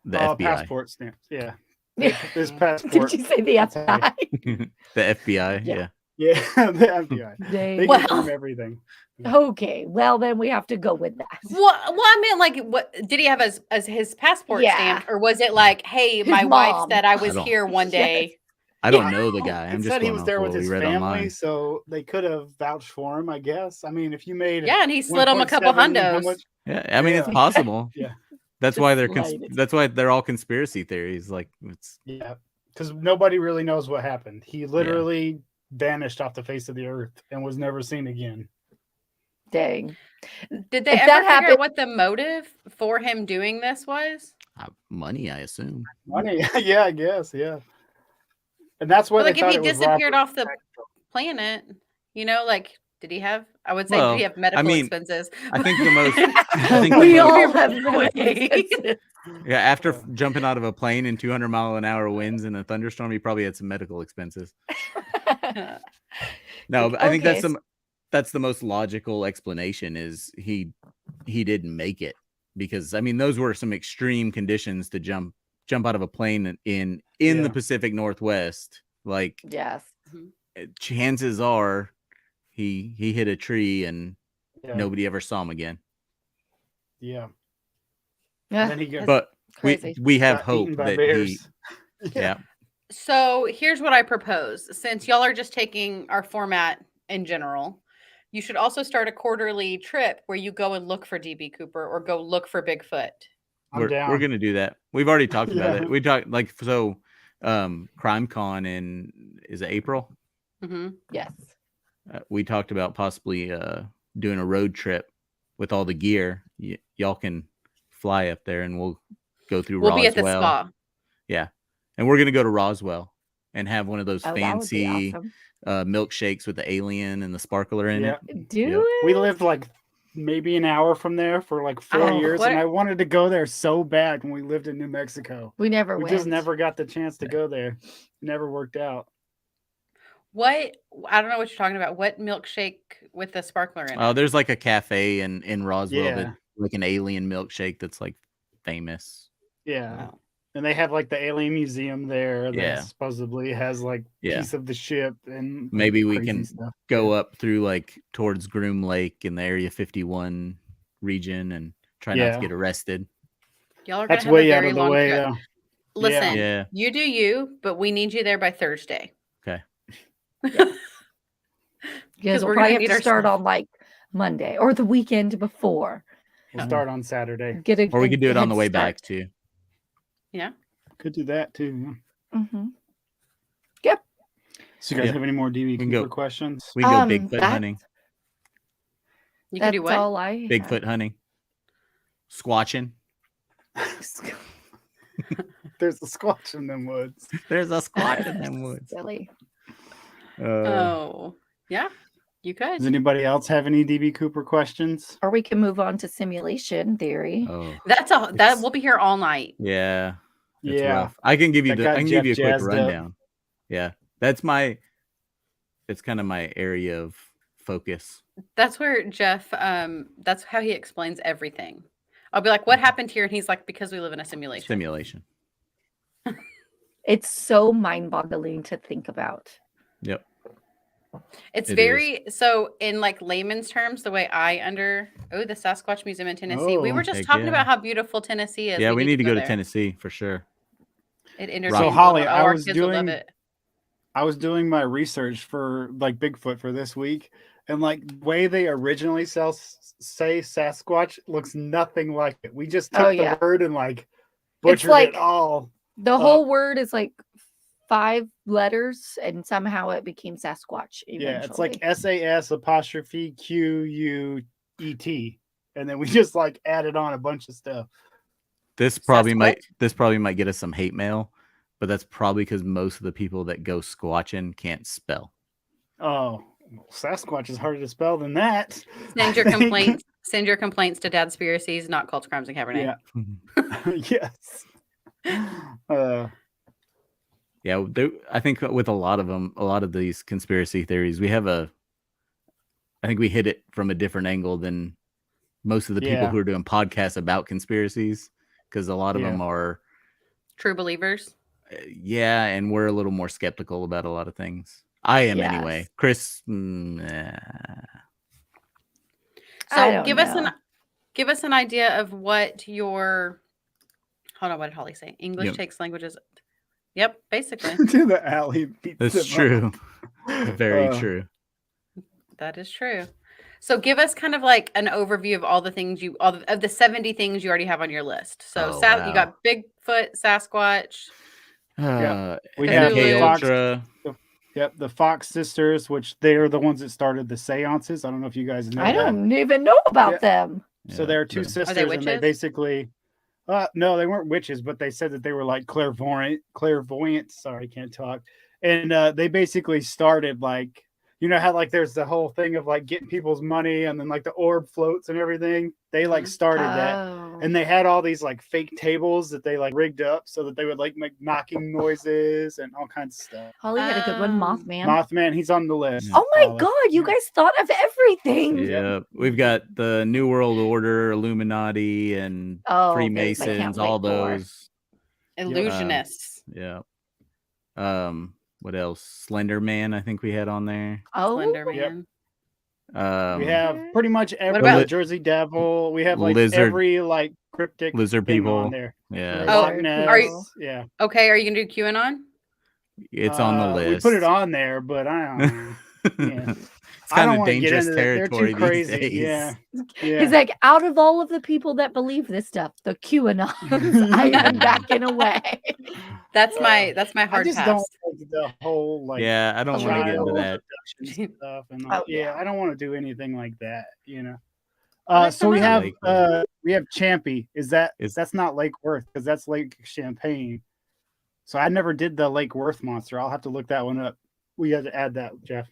the FBI, passport stamps. Yeah, his Did passport. you say the That's how FBI? the FBI. Yeah. Yeah, the FBI. They- They Well- confirm everything. Okay, well then we have to go with that. Well, I meant like, what did he have as his passport Yeah. stamped, or was it like, hey, His my wife mom. said I was don't- here one Yes. day? I don't know the guy. It I'm just said he going was off there what with we his read family, online. so they could have vouched for him, I guess. I mean, if you made Yeah, and he slid him a couple 1.7, how hundos. much- Yeah, I mean, it's Yeah. possible. Yeah. That's Just why they're slide it. that's why they're all conspiracy theories. Like it's Yeah, because nobody really knows what happened. He literally vanished off the face of the earth and was never seen again. Dang. Did they If ever that figure happened- out what the motive for him doing this was? money, I assume. Money, yeah, I guess, yeah. And that's why But like, they if thought he it was disappeared Robert. off the planet, like, did he have? I would say, Well, did he have I medical mean, expenses? I think the most. I think the We most- all have Wait. expenses. Yeah, after jumping out of a plane in 200-mile-an-hour winds in a thunderstorm, he probably had some medical expenses. No, but I think Okay, that's the most logical explanation. Is he didn't make it because I mean those were some extreme conditions to jump out of a plane in Yeah. the Pacific Northwest. Like Yes. chances are he hit a tree and Yeah, nobody ever saw him again. yeah. Yeah. And then he got, But Crazy. we have got hope eaten by that bears. yeah. So here's what I propose. Since y'all are just taking our format in general, you should also start a quarterly trip where you go and look for DB Cooper or go look for Bigfoot. I'm down. We're gonna do that. We've already talked about Yeah. it. We talked like so. CrimeCon is it April? Hmm. Yes. We talked about possibly doing a road trip with all the gear. Y'all can fly up there, and we'll go through We'll Roswell. be at the spa. Yeah, and we're gonna go to Roswell and have one of those Oh, that would be fancy awesome. milkshakes with the alien and the sparkler in Yeah. it. Do Yep. it. We lived like maybe an hour from there for like 4 Oh, years, what- and I wanted to go there so bad when we lived in New Mexico. We never We went. just never got the chance to go there. Never worked out. What? I don't know what you're talking about. What milkshake with the sparkler in it? There's like a cafe in Roswell Yeah. that like an alien milkshake that's like famous. Yeah. Oh. And they have like the alien museum there that Yeah. supposedly has like Yeah. piece of the ship and like, Maybe we crazy can stuff. go up through like towards Groom Lake in the Area 51 region and try not Yeah. to get arrested. Y'all are That's gonna have a way out very of the long way trip. though. Listen, Yeah. you do you, but we need you there by Thursday. Okay. Because we're we'll gonna probably have need to our start stuff. on like Monday or the weekend before. We'll start on Saturday. Get a Or we could do it on the way head back start. too. Yeah. Could do that too. Mhm. So you guys Yeah. have any more DB We can Cooper go- questions? We can go Um, Bigfoot that's- hunting. You can That's do what? all I have. Bigfoot hunting. Squatching. There's a squatch in them woods. There's a squatch in them woods. Silly. Oh, yeah. You guys. Does anybody else have any DB Cooper questions? Or we can move on to simulation theory. Oh, That It's- we'll be here all night. yeah. It's Yeah. rough. I can give you That got I can give you a Jeff quick jazzed up. rundown. Yeah. It's kind of my area of focus. That's where Jeff. That's how he explains everything. I'll be like, "What happened here?" And he's like, "Because we live in a simulation." Simulation. It's so mind-boggling to think about. Yep. It's It very so in like layman's terms, the way the Sasquatch Museum in Tennessee. We Oh, were just heck talking yeah. about how beautiful Tennessee is. Yeah, we need to go to there. Tennessee for sure. It So, interchangeable. Holly, Oh, I our was kids will love doing- it. I was doing my research for like Bigfoot for this week, and like the way they originally say Sasquatch looks nothing like it. We just took Oh, the yeah. word and like butchered like- it all. The whole word is like 5 letters, and somehow it became Sasquatch eventually. Yeah, it's like SAS''QUET, and then we just like added on a bunch of stuff. This probably might get us some hate mail, but that's probably because most of the people that go squatching can't spell. Oh, well, Sasquatch is harder to spell than that. Send your I think. complaints. Send your complaints to Dadspiracies, not Cults, Crimes, and Cabernet. Yeah. Yes. Yeah, I think with a lot of them, a lot of these conspiracy theories, I think we hit it from a different angle than most of the people who are doing podcasts about conspiracies, because a lot of them are true believers. Yeah, and we're a little more skeptical about a lot of things. I am anyway. Chris, So give us an idea of what your hold on, what did Holly say? English takes languages. Yep, basically. To the alley. That's true. Very true. That is true. So give us kind of like an overview of all the things of the 70 things you already have on your list. So you got Bigfoot, Sasquatch. We have the Ultra. The Fox sisters, which they're the ones that started the seances. I don't know if you guys know. I don't even know about them. So there are two sisters, are they witches? And they basically, no, they weren't witches, but they said that they were like clairvoyant. Sorry, can't talk. And they basically started like, you know how like there's the whole thing of like getting people's money and then like the orb floats and everything. They like started that, and they had all these like fake tables that they like rigged up so that they would like make knocking noises and all kinds of stuff. Holly had a good one, Mothman. Mothman, he's on the list. Oh my God, you guys thought of everything. Yeah, we've got the New World Order, Illuminati, and Freemasons. All those illusionists. What else? Slender Man, I think we had on there. Slender Man. We have pretty much every Jersey Devil. We have like every like cryptic lizard people on there. Yeah. Are you? Yeah. Okay. Are you gonna do QAnon? It's on the list. We put it on there, but I don't know. Yeah. It's kind of dangerous territory they're too these crazy. days. Yeah. He's like, out of all of the people that believe this stuff, the QAnons, I am backing away. That's my hard I just pass. don't like the whole like. Yeah, I don't want to get into that stuff and like, I don't want to do anything like that. You know. So we have Champy. That's not Lake Worth because that's Lake Champlain. So I never did the Lake Worth monster. I'll have to look that one up. We had to add that, Jeff.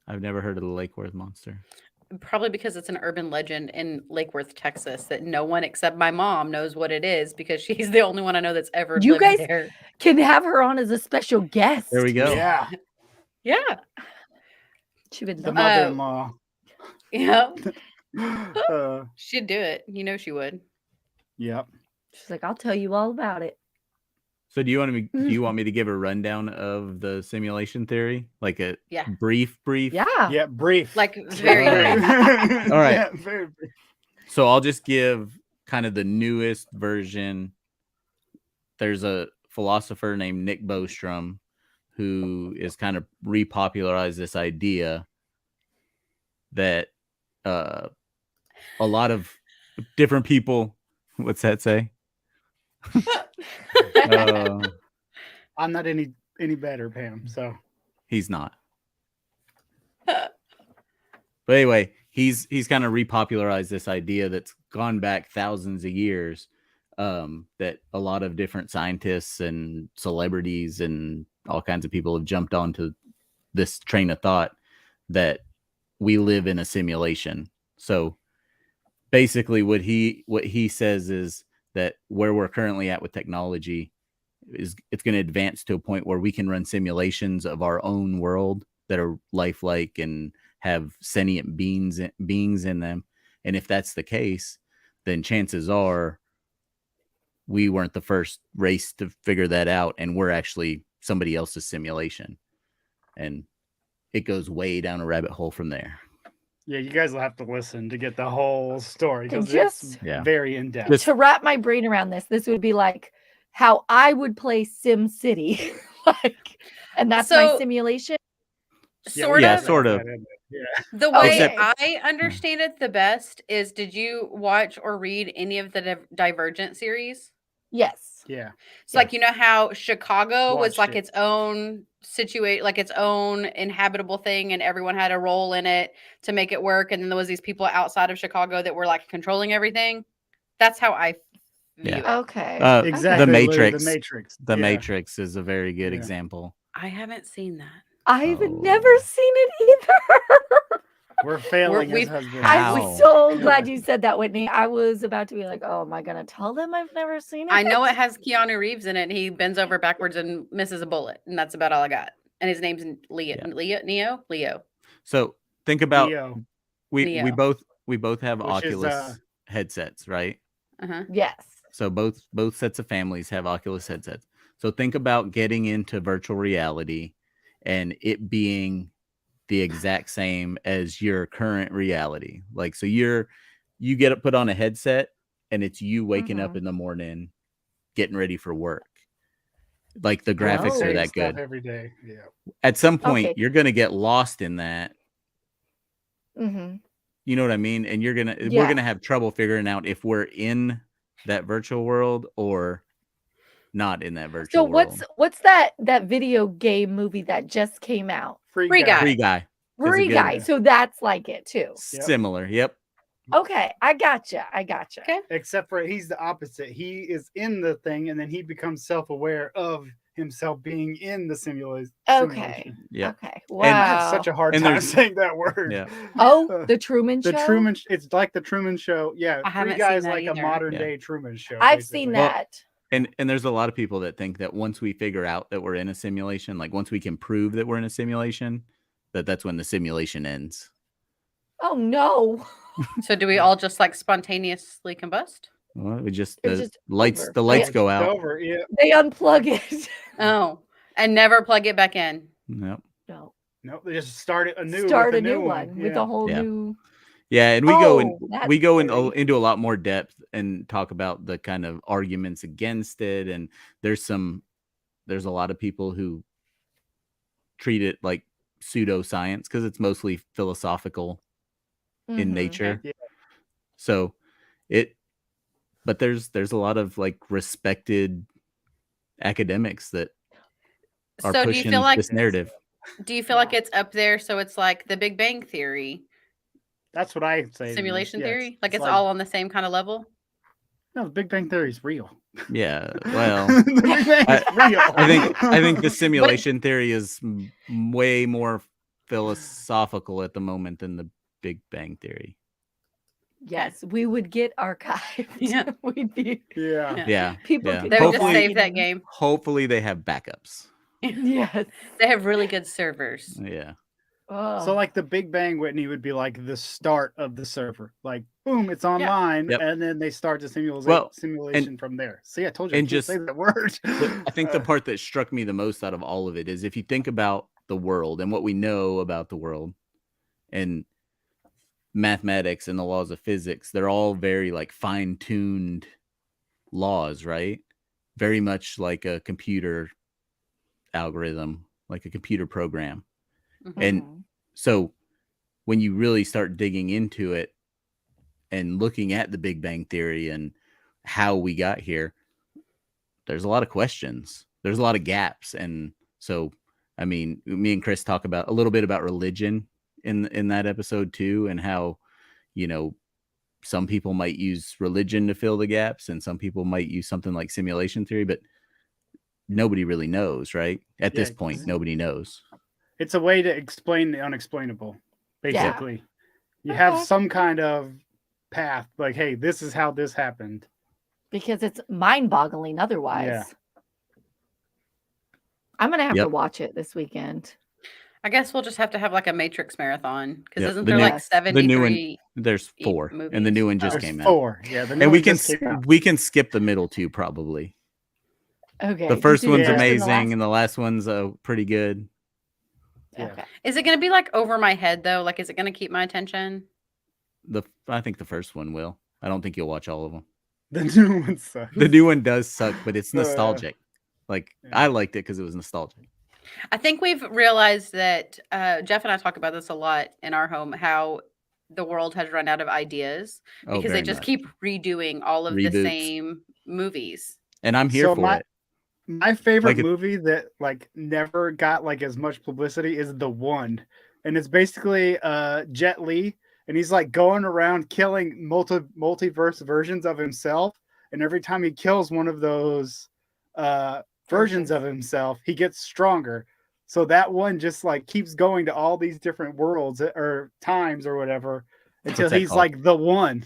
I've never heard of the Lake Worth monster. Probably because it's an urban legend in Lake Worth, Texas, that no one except my mom knows what it is because she's the only one I know that's ever lived there. You guys can have her on as a special guest. There we go. Yeah. Yeah. She would the mother-in-law. Yeah. She'd do it. You know she would. Yep. She's like, I'll tell you all about it. So do you want me to give a rundown of the simulation theory? Like a brief? Yeah. Yeah, brief. Like very brief. All right. Yeah, very brief. So I'll just give kind of the newest version. There's a philosopher named Nick Bostrom who is kind of repopularized this idea that a lot of different people, what's that say? I'm not any better, Pam. So he's not. But anyway, he's kind of repopularized this idea that's gone back thousands of years. That a lot of different scientists and celebrities and all kinds of people have jumped onto this train of thought that we live in a simulation. So basically, what he says is that where we're currently at with technology is it's going to advance to a point where we can run simulations of our own world that are lifelike and have sentient beings in them. And if that's the case, then chances are we weren't the first race to figure that out, and we're actually somebody else's simulation. And it goes way down a rabbit hole from there. Yeah, you guys will have to listen to get the whole story because it's very in depth. To wrap my brain around this would be like how I would play Sim City, and that's my simulation. Sort of. Yeah. The way I understand it the best is, did you watch or read any of the Divergent series? Yes. Yeah. It's like, you know how Chicago was Watched like it. its own like its own inhabitable thing, and everyone had a role in it to make it work. And then there was these people outside of Chicago that were like controlling everything. That's how I view it. Okay. Exactly. The literally Matrix. The Matrix. The Yeah. Matrix is a very good Yeah. example. I haven't seen that. I've Oh. never seen it either. We're failing we've- as husbands. How? I'm so glad you said that, Whitney. I was about to be like, oh, am I going to tell them I've never seen it? I know it has Keanu Reeves in it, and he bends over backwards and misses a bullet, and that's about all I got. And his name's Leo. So think about Neo, we Neo. we both have Which is, Oculus headsets, right? Uh-huh. Yes. So both sets of families have Oculus headsets. So think about getting into virtual reality and it being the exact same as your current reality. Like, so you get to put on a headset and it's you waking up in the morning, getting ready for work. Like the graphics are same that stuff good. every day. Yeah. At some point, Okay. you're going to get lost in that. Mm-hmm. You know what I mean? And we're going to have trouble figuring out if we're in that virtual world or not in that virtual world. So what's that video game movie that just came out? Free Guy. Free Guy. Is a Free good Guy. one. So that's like it too. Similar. Yep. Okay, I gotcha. Okay. Except for he's the opposite. He is in the thing and then he becomes self-aware of himself being in the simulation. Okay. Yeah. Okay. I Wow. have such a hard And time there's- saying that word. Yeah. Oh, the Truman Show. It's like the Truman Show. Yeah. I Free haven't Guy seen is that like a either. modern Yeah. day Truman Show. I've basically. seen Well, that. And there's a lot of people that think that once we figure out that we're in a simulation, like once we can prove that we're in a simulation, that's when the simulation ends. Oh no. So do we all just like spontaneously combust? Well, we just It's the just lights over. the lights Yeah. go It's out. over. Yeah. They unplug it. Oh, and never plug it back in. Yep. No. No, they just start it anew. Start with a new one with a whole Yeah. new. Yeah, and we Oh, that's go scary. into a lot more depth and talk about the kind of arguments against it. And there's a lot of people who treat it like pseudoscience because it's mostly philosophical in Mhm. nature. Yeah. So but there's a lot of like respected academics that are So do you pushing feel like this narrative. it's up there? So it's like the Big Bang Theory, That's what I say. simulation Yes. theory? Like it's all on the same kind of level? No, the Big Bang Theory is real. Yeah, well, The Big Bang is real. I think the simulation theory is way more philosophical at the moment than the Big Bang Theory. Yes, we would get archived. Yeah. We'd be. Yeah. Yeah, People yeah. could They would just Hopefully- save that game. Hopefully they have backups. Yes. They have really good servers. Yeah. Oh. So like the Big Bang, Whitney, would be like the start of the server. Like boom, it's online, Yep. and then they start the Well, simulation from there. See, I told you, I and can't just- say that word. I think the part that struck me the most out of all of it is if you think about the world and what we know about the world and mathematics and the laws of physics, they're all very like fine-tuned laws, right? Very much like a computer algorithm, like a computer program. And Mhm. so when you really start digging into it and looking at the Big Bang Theory and how we got here, there's a lot of questions. There's a lot of gaps. And so, I mean, me and Chris talk about a little bit about religion in that episode too, and how, you know, some people might use religion to fill the gaps and some people might use something like simulation theory, but nobody really knows, right? At this Yeah, point, 'cause- nobody knows. It's a way to explain the unexplainable. Yeah. Basically, you have Okay. some kind of path. Like, hey, this is how this happened. Because it's mind-boggling otherwise. Yeah. I'm gonna have Yep. to watch it this weekend. I guess we'll just have to have like a Matrix marathon because Yep, isn't the there new- like Yes. 73? The new one, there's 4, and the movies. new one just There's came out. 4. Yeah, the new And we one can just came out. we can skip the middle two probably. Okay. The first you one's did the amazing, last- and the last one's pretty good. Yeah. Okay. Is it going to be like over my head though? Like, is it going to keep my attention? I think the first one will. I don't think you'll watch all of them. The new one sucks. The new one does suck, but it's Uh, nostalgic. Like yeah. I liked it because it was nostalgic. I think we've realized that Jeff and I talk about this a lot in our home, how the world has run out of ideas Oh, because they very just much. keep redoing all of the Reboots. same movies. and I'm here So for it. My favorite Like movie that like never got like as much publicity is The One, and it's basically Jet Li, and he's like going around killing multiverse versions of himself, and every time he kills one of those versions of himself, he gets stronger. So that one just like keeps going to all these different worlds or times or whatever until What's that he's called? like the one.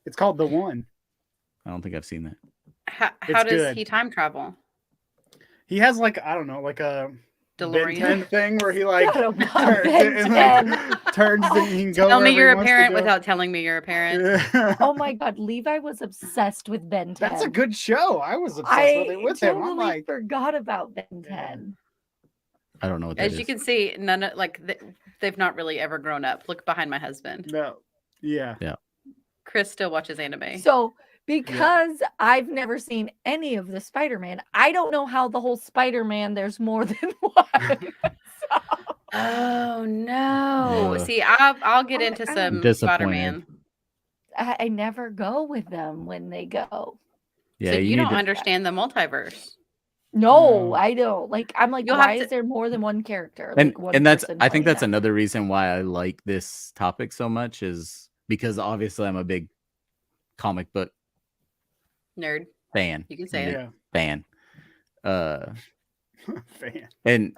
It's called The One. I don't think I've seen that. How It's does good. he time travel? He has like I don't know, like a Ben DeLorean. 10 thing where he like Shut up, turns Ben it and 10. like turns and he can go Tell me wherever you're he a wants to parent go. without telling me you're a parent. Yeah. Oh my God, Levi was obsessed with Ben 10. That's a good show. I was obsessed I with it with him. totally I'm like, forgot about Ben Yeah. 10. I don't know what that As is. you can see, none of they've not really ever grown up. Look behind my husband. no, yeah. Chris still watches anime. So, because I've never seen any of the Spider-Man, I don't know how the whole Spider-Man there's more than one. Oh no! Ugh. See, I'll get into I'm some disappointed. Spider-Man. I never go with them when they go. Yeah, So you don't need to- understand the multiverse. No, No. I don't. Like, I'm like, You'll why have is there more than one character? and Like one and that's person I think playing that's them? another reason why I like this topic so much is because obviously I'm a big comic book Nerd, fan. you can say it. Yeah. Fan. Fan. And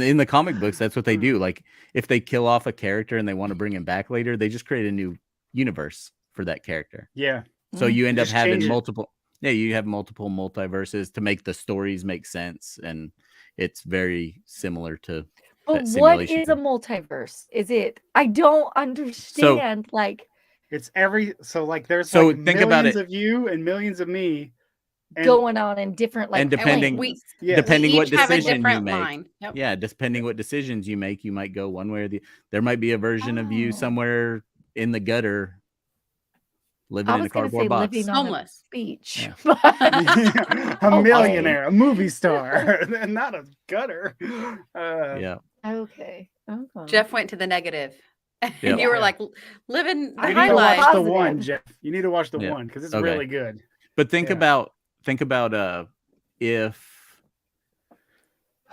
in the comic books, that's what they do. Like if they kill off a character and they want to bring him back later, they just create a new universe for that character. Yeah. So you end up Just having change it. multiple. Yeah, you have multiple multiverses to make the stories make sense, and it's very similar to. But that what simulation is a thing. multiverse? Is it? I don't understand. Like It's like there's So like think about millions it. of you and millions of me. And going on in different like And depending- planes. yes. depending we what each have a decision you different make. line. Yep. Yeah, depending what decisions you make, you might go one way or the. There might be a version of you Oh. somewhere in the gutter, living I in a was going to say cardboard box. living on a Homeless. beach. Yeah. but- a Okay. millionaire, a movie star, and not a gutter. Yeah, Okay. Jeff went to the negative. And Yep. you were Yeah. like living the I You high need to life. watch the Positive. one, Jeff. You need to watch the Yeah. one because it's Okay. really good. but think Yeah. about if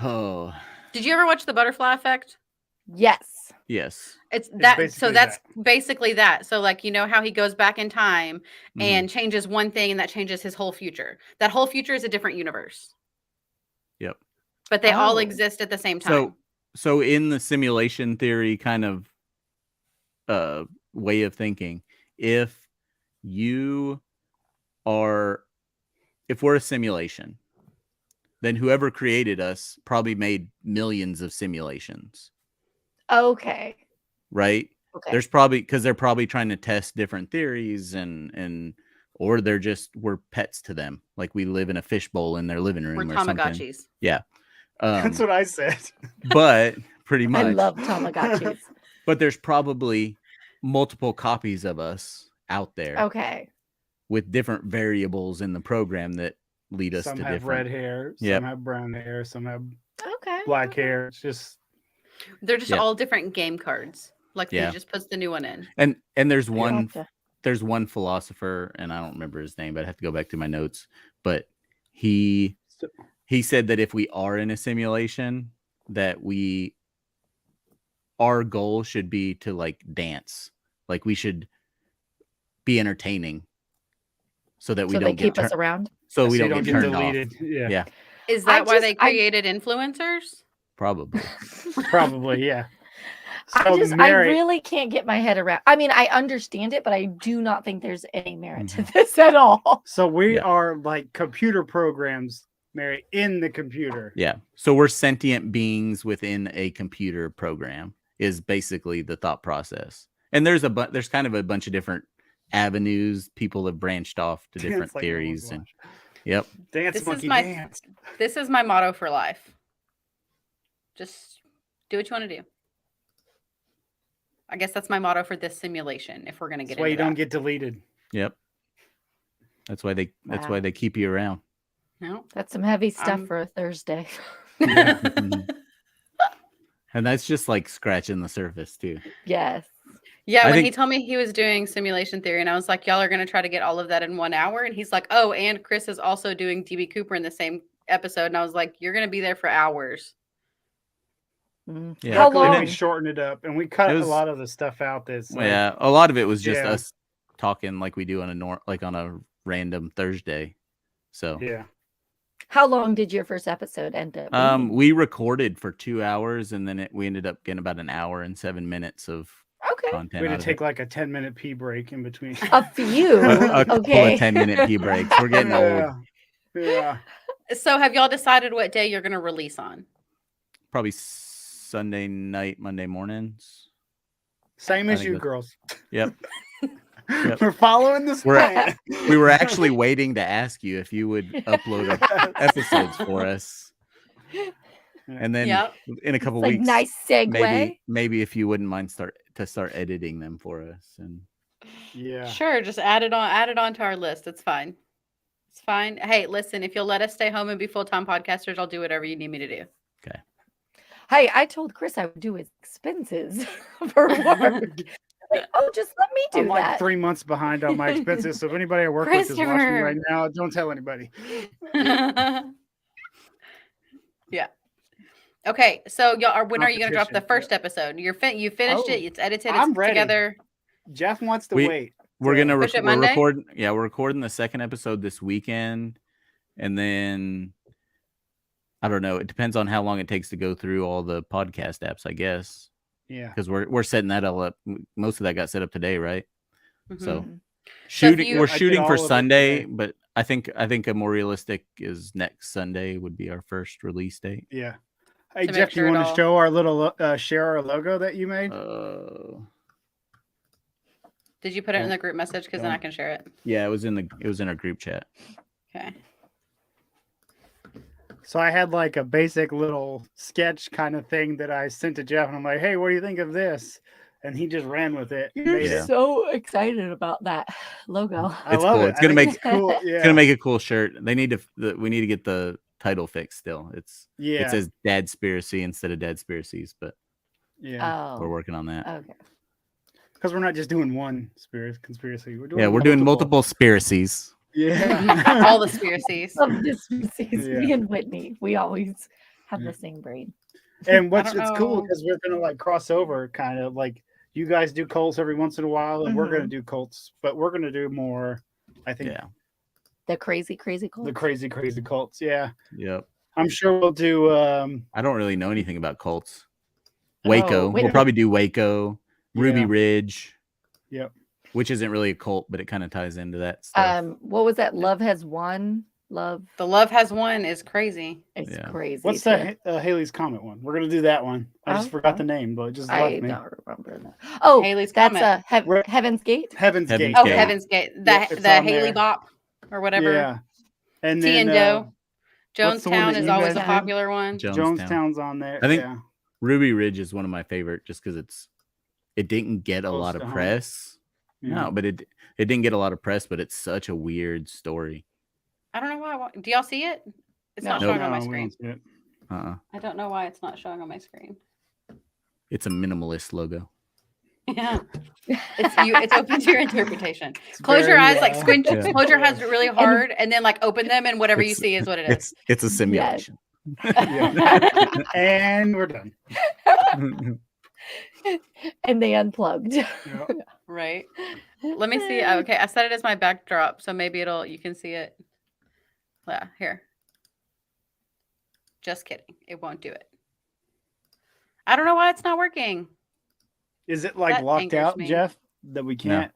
Did you ever watch the Butterfly Effect? Yes. yes, It's that. So basically that's basically that. So like you know how he goes back in time Mhm. and changes one thing, and that changes his whole future. That whole future is a different universe. Yep. But they all Oh. exist at the same time. So in the simulation theory kind of way of thinking, if we're a simulation, then whoever created us probably made millions of simulations, Okay. right? Okay. There's probably because they're probably trying to test different theories and or we're pets to them, like we live in a fishbowl in their living room We're or something. Tamagotchis. Yeah. That's what I said. But pretty much I love Tamagotchis. but there's probably multiple copies of us out there Okay. with different variables in the program that lead us Some to have different. red hair, some Yep. have brown hair, some have Okay. black hair. It's just They're just Yeah. all different game cards. Like Yeah. he just puts the new one in. And there's one Gotcha. there's one philosopher, and I don't remember his name, but I have to go back to my notes. But he said that if we are in a simulation, that our goal should be to like dance, like we should be entertaining, so that we So they don't keep get us around. so we you don't get turned off. deleted. Yeah, Yeah, Is that why they I- created influencers? probably. probably. Yeah. I So, Mary, really can't get my head around. I mean, I understand it, but I do not think there's any merit to this at all. so we Yeah. are like computer programs, Mary, in the computer. Yeah. So we're sentient beings within a computer program is basically the thought process. And there's there's kind of a bunch of different avenues. People have branched off to different It's like, oh my theories. And gosh. yep. Dance This is monkey my- dance. This is my motto for life. Just do what you want to do. I guess that's my motto for this simulation. If we're gonna get That's why you into don't that. get deleted. Yep. That's why Wow. they keep you around. No. That's some heavy stuff Um, for a Thursday. Mhm. And that's just like scratching the surface too. Yes. Yeah, I when he think- told me he was doing simulation theory, and I was like, y'all are going to try to get all of that in 1 hour. And he's like, oh, and Chris is also doing DB Cooper in the same episode. And I was like, you're going to be there for hours. Yeah. How Luckily, long? we shortened it up and we cut It was- a lot of the stuff out. That's like, Yeah, a lot of it was just Yeah. us talking like we do on a random Thursday. So yeah. How long did your first episode end up being? we recorded for 2 hours and then we ended up getting about an hour and 7 minutes of Okay. content. We had out to of take it. like a 10-minute pee break in between. A few. a couple Okay. of 10-minute pee breaks. We're getting old. Yeah. So have y'all decided what day you're going to release on? Probably Sunday night, Monday mornings. Same I as think you, that's- girls. Yep. Yep. We're following this We're- plan. We were actually waiting to ask you if you would upload episodes for us. And then Yep. in a couple It's like weeks, nice segue. maybe if you wouldn't mind start editing them for us. And Yeah. Sure, just add it on to our list. It's fine. It's fine. Hey, listen, if you'll let us stay home and be full-time podcasters, I'll do whatever you need me to do. Hey, I told Chris I would do his expenses for work. Like, oh, just let me do I'm like that. 3 months behind on my expenses. So if anybody I work with is watching Christopher. right now, don't tell anybody. Yeah. Okay, so y'all are when are you going to drop the Competition, first episode? You finished Oh, it. It's edited. It's I'm ready. together. Jeff wants to We- wait. we're So- gonna Push it we're Monday? recording. Yeah, we're recording the second episode this weekend, and then I don't know. It depends on how long it takes to go through all the podcast apps, I guess, Yeah. because we're setting that all up. Most of that got set up today, right? Mhm. So Mhm. shooting, you- we're I did shooting for all of it Sunday, today. but I think a more realistic is next Sunday would be our first release date. Yeah. Hey, To make Jeff, sure you it want all- to show our little share our logo that you made? Did you put it in the group message? Because then I can share it. Yeah, it was in our group chat. Okay. So I had like a basic little sketch kind of thing that I sent to Jeff, and I'm like, "Hey, what do you think of this?" And he just ran with it. You're made Yeah. it. so excited about that logo. I It's love cool. it. It's gonna I think make- it's cool. Yeah. It's gonna make a cool shirt. They need to. We need to get the title fixed. Still, yeah. it says Dadspiracy instead of Dadspiracies, but yeah. we're Oh, working on that. okay. Because we're not just doing one conspiracy. We're doing Yeah, we're doing multiple spiracies. Yeah. All the conspiracies. Love this species. Yeah. Me and Whitney, we always have the same brain. And what's don't it's cool know. because we're gonna like cross over, kind of like you guys do cults every once in a while, and we're gonna Mhm. do cults, but we're gonna do more. I think Yeah. The crazy cool. the crazy cults. Yeah, Yep. I'm sure we'll do. I don't really know anything about cults. Oh, Waco. wait a We'll probably do Waco, Ruby Yeah. Ridge. Yep. Which isn't really a cult, but it kind of ties into that stuff. What was that? Love has won. Love The Love Has Won is crazy. is Yeah. crazy. What's too. the Haley's Comet one? We're gonna do that one. I just Oh, forgot oh. the name, but it just I left me. don't remember that. Oh, Haley's that's Comet. Where- Heaven's Gate. Heaven's Heaven's Gate. Oh, Gate. Heaven's Gate. Yep, it's The on Haley there. Bop or whatever. Yeah, and T then and Doe. what's the one Jonestown that is you always guys a did? popular one. Jonestown's on there. I think- yeah. Ruby Ridge is one of my favorite just because it didn't get a Close lot to of home. press. Yeah. No, but it didn't get a lot of press, but it's such a weird story. I don't know why. Do y'all see it? It's not No. showing on my we screen. don't see it. I don't know why it's not showing on my screen. It's a minimalist logo. Yeah. It's open to your interpretation. Close your very, eyes, like squint, Yeah. close your eyes really hard, and then like open them, and whatever you It's- see is what it is. It's a simulation. And we're done. And they unplugged. Yep. Right. Let me see. Oh, okay, I set it as my backdrop, so maybe you can see it. Yeah, here. Just kidding. It won't do it. I don't know why it's not working. Is it like That locked angers out, me. Jeff, that we can't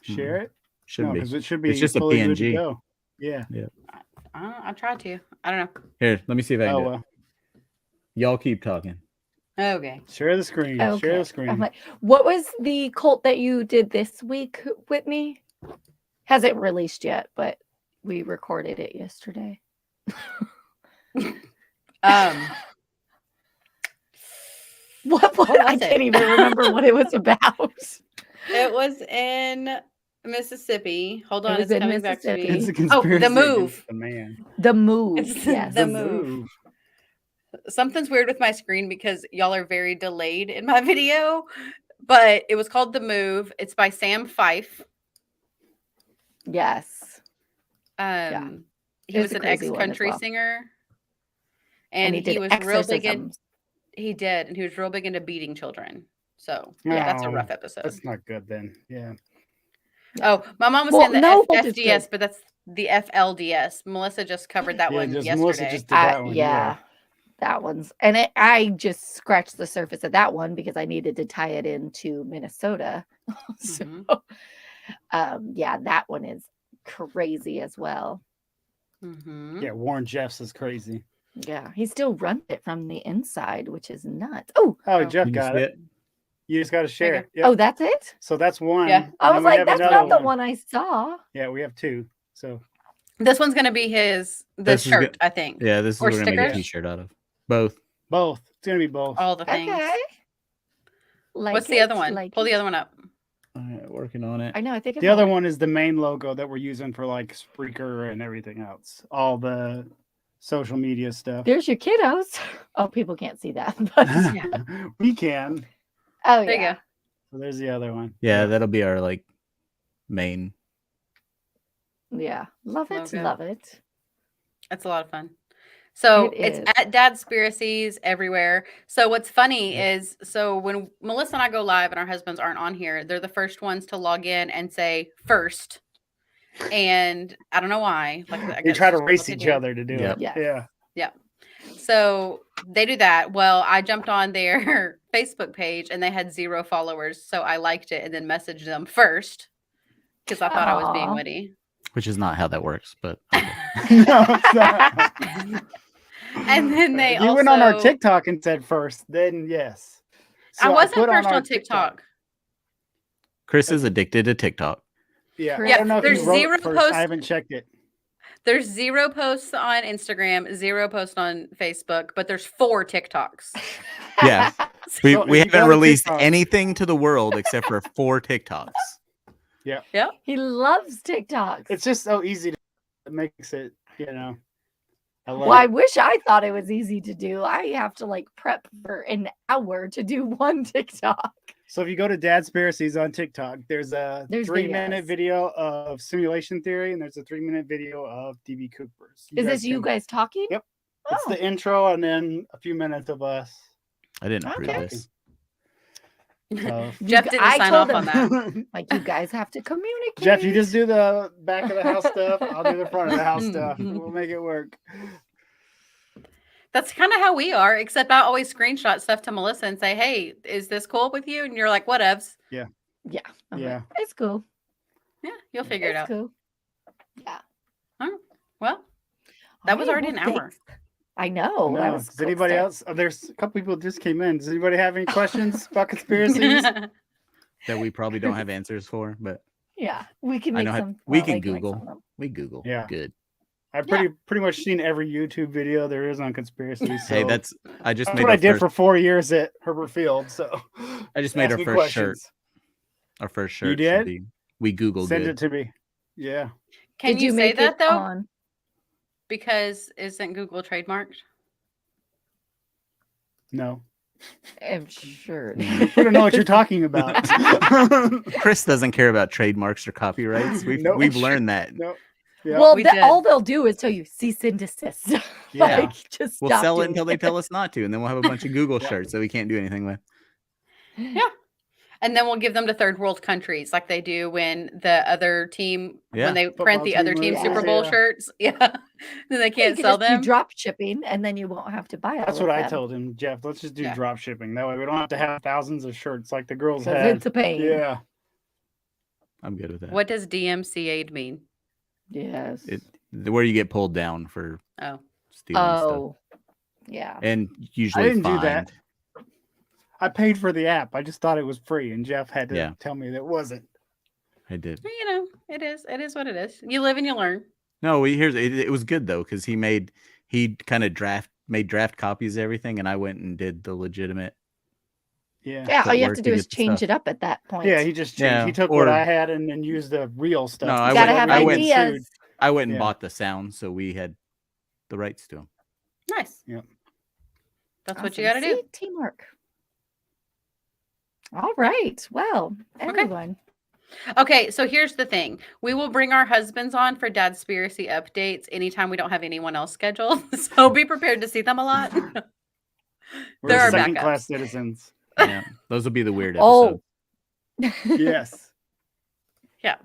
share it? Should No, be. because it should be. It's just a fully good to PNG. go. Yeah. I tried to. I don't Here, let me see if I can Oh do it. well. Y'all keep talking. know. Okay. Share the screen. Share Okay. the screen. I'm like, what was the cult that you did this week, Whitney? Hasn't released yet, but we recorded it yesterday. What was I it? can't even remember what it was about. It was in Mississippi. Hold It on, was it's in coming back to Mississippi. me. It's a Oh, conspiracy the against move. The man. The move. It's Yes. the move. Something's weird with my screen because y'all are very delayed in my video, but it was called The Move. It's by Sam Fife. Yes. He was a an crazy one as ex-country well. singer. And he he did was real big in, exorcisms. he did, and he was real big into beating children. So Yeah. that's a rough episode. That's not good then. Yeah. Oh, my mom was Well, saying the no fault is FDS, good. but that's the FLDS. Melissa just covered that one Melissa yesterday. just did that one. Yeah. That one's, and I just scratched the surface of that one because I needed to tie it into Minnesota. So, yeah, that one is crazy as well. Yeah, Warren Jeffs is crazy. Yeah, he still runs it from the inside, which is nuts. Oh, Oh. Jeff You got see it. You just got to share you it. Yep. Oh, that's it? So that's one. Yeah. I and was then we like, have that's another not the one I saw. Yeah, we have two. So This one's gonna be the This is shirt, good. I think. Yeah, this is Or what we're gonna make a stickers? T-shirt out of. Both. both. It's gonna be both. All the things. Okay. Like What's the it, other one? like Pull it. the other one up. All right, working on it. I know. I think The other one is the main logo that we're using for like Spreaker and everything else. All the social media stuff. There's your kiddos. Oh, people can't see that. But We can. oh, There you yeah. go. So there's the other one. Yeah, that'll be our like main. Yeah. Love it. Logo. Love it. It's a lot of fun. So It it's is. at Dadspiracies everywhere. So what's funny is, so when Melissa and I go live and our husbands aren't on here, they're the first ones to log in and say first. And I don't know why. Like I They guess try to it's what race they each do. other to do Yep. it. Yes. Yeah. Yeah. So they do that. Well, I jumped on their Facebook page and they had 0 followers. So I liked it and then messaged them first because I thought I was being Aw. witty. Which is not how that works, but okay. No, it's not. And then they You went on our also- TikTok and said first, then yes. I So wasn't put first our on TikTok. Chris is addicted to TikTok. Yeah, Chris- I don't know if there's you wrote 0 first. posts- I haven't checked it. There's 0 posts on Instagram, 0 posts on Facebook, but there's 4 TikToks. Yeah. So We if you haven't go to released TikTok- anything to the world except for 4 TikToks. He loves TikToks. It's just so easy to it makes it, I love Well, I it. wish I thought it was easy to do. I have to like prep for an hour to do one TikTok. So if you go to Dadspiracies on TikTok, there's a There's 3-minute videos. video of simulation theory, and there's a 3-minute video of DB Coopers. Is this you can- guys talking? Yep. Oh. It's the intro and then a few minutes of us. I didn't approve Okay. this. So, Jeff g- didn't I sign told off on that. Like you guys have to communicate. Jeff, you just do the back of the house stuff. I'll do the front of the house stuff. We'll make it work. That's kind of how we are, except I always screenshot stuff to Melissa and say, hey, is this cool with you? And you're like, whatevs. Yeah. I'm Yeah. like, it's cool. Yeah, you'll figure it It's out. cool. Yeah. Well, that was Alright, already well, an hour. thanks. I know. that No, was does anybody quick. else? Oh, there's a couple people just came in. Does anybody have any questions about conspiracies? That we probably don't have answers for, but Yeah, we can I make know how- some. we well, can they make Google. some of them. we Google. Yeah. Good. I've pretty much seen every YouTube video there is on conspiracies. So Hey, I just that's made what our I did first, for 4 years at Herbert Field. So I just made ask our me first shirt. questions. Our first shirt. You should did? be- we Googled Send good. it to me. Yeah. Can Did you say make that it though? on- Because isn't Google trademarked? No. I'm sure. I don't know what you're talking about. Chris doesn't care about trademarks or copyrights. Nope. We've learned that. No. Yeah. Well, We did. all they'll do is tell you cease and desist. Yeah. Like, just We'll stop sell it doing until they tell us not to, and then we'll have a bunch of Google Yeah. shirts that we can't do anything with. And then we'll give them to third world countries like they do when the other team, Yeah. when they Football print the other team team loses, Super Bowl yeah. shirts. Yeah. Then they You can't can sell just do them. drop shipping, and then you won't have to buy all That's of what I them, told him, Jeff. Let's just do Yeah. drop shipping. That way we don't have to have thousands of shirts like the girls 'cause had. it's a pain. Yeah. I'm good with that. What does DMCA mean? Yes. Where you get pulled down for Oh, stealing stuff, Oh, yeah. and usually didn't fined. do that. I paid for the app. I just thought it was free, and Jeff had to Yeah. tell me that it wasn't. I did. you know, it is. It is what it is. You live and you learn. No, it was good though because he kind of made draft copies of everything, and I went and did the legitimate. Yeah. Yeah, all that you have work to to do get is the change stuff. it up at that point. Yeah, he just changed. Yeah, He took what or- I had and then used the real stuff. No, you I gotta went- have I went- ideas. I went and Yeah. bought the sound, so we had the rights to them. Nice. Yep. That's what you Awesome. got to do. See? Teamwork. All right. Well, everyone. Okay, so here's the thing. We will bring our husbands on for Dadspiracy updates anytime we don't have anyone else scheduled. So be prepared to see them a lot. We're There are second-class backups. citizens. Yeah, those will be the weird Oh. episodes. Yes. Yeah.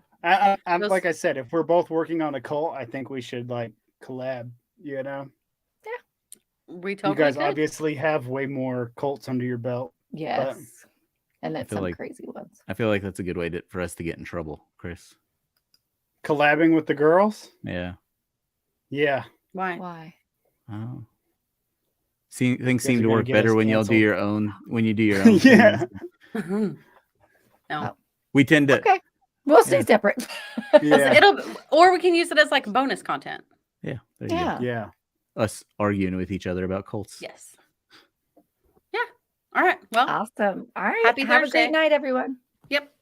I'm Those- like I said, if we're both working on a cult, I think we should like collab. You know, We you totally guys could. obviously have way more cults under your belt. Yes. And it's feel some like- crazy ones. I feel like that's a good way for us to get in trouble, Chris. Collabing with the girls, Yeah. yeah. Why? Why? Oh. Things guys seem are to gonna work get better us when y'all do canceled. your own. When you do your own. Yeah. things. No. Oh. We tend to. Okay. We'll stay Yeah. separate. Yeah, Or we can use it as like bonus content. Yeah. There you Yeah. yeah. go. Us arguing with each other about cults. Yes. Yeah. All right. Well, Awesome. All right. Happy Have a Thursday. great night, everyone. yep.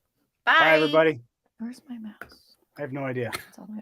Bye. Bye, everybody. Where's my mouse? I have no idea. It's on my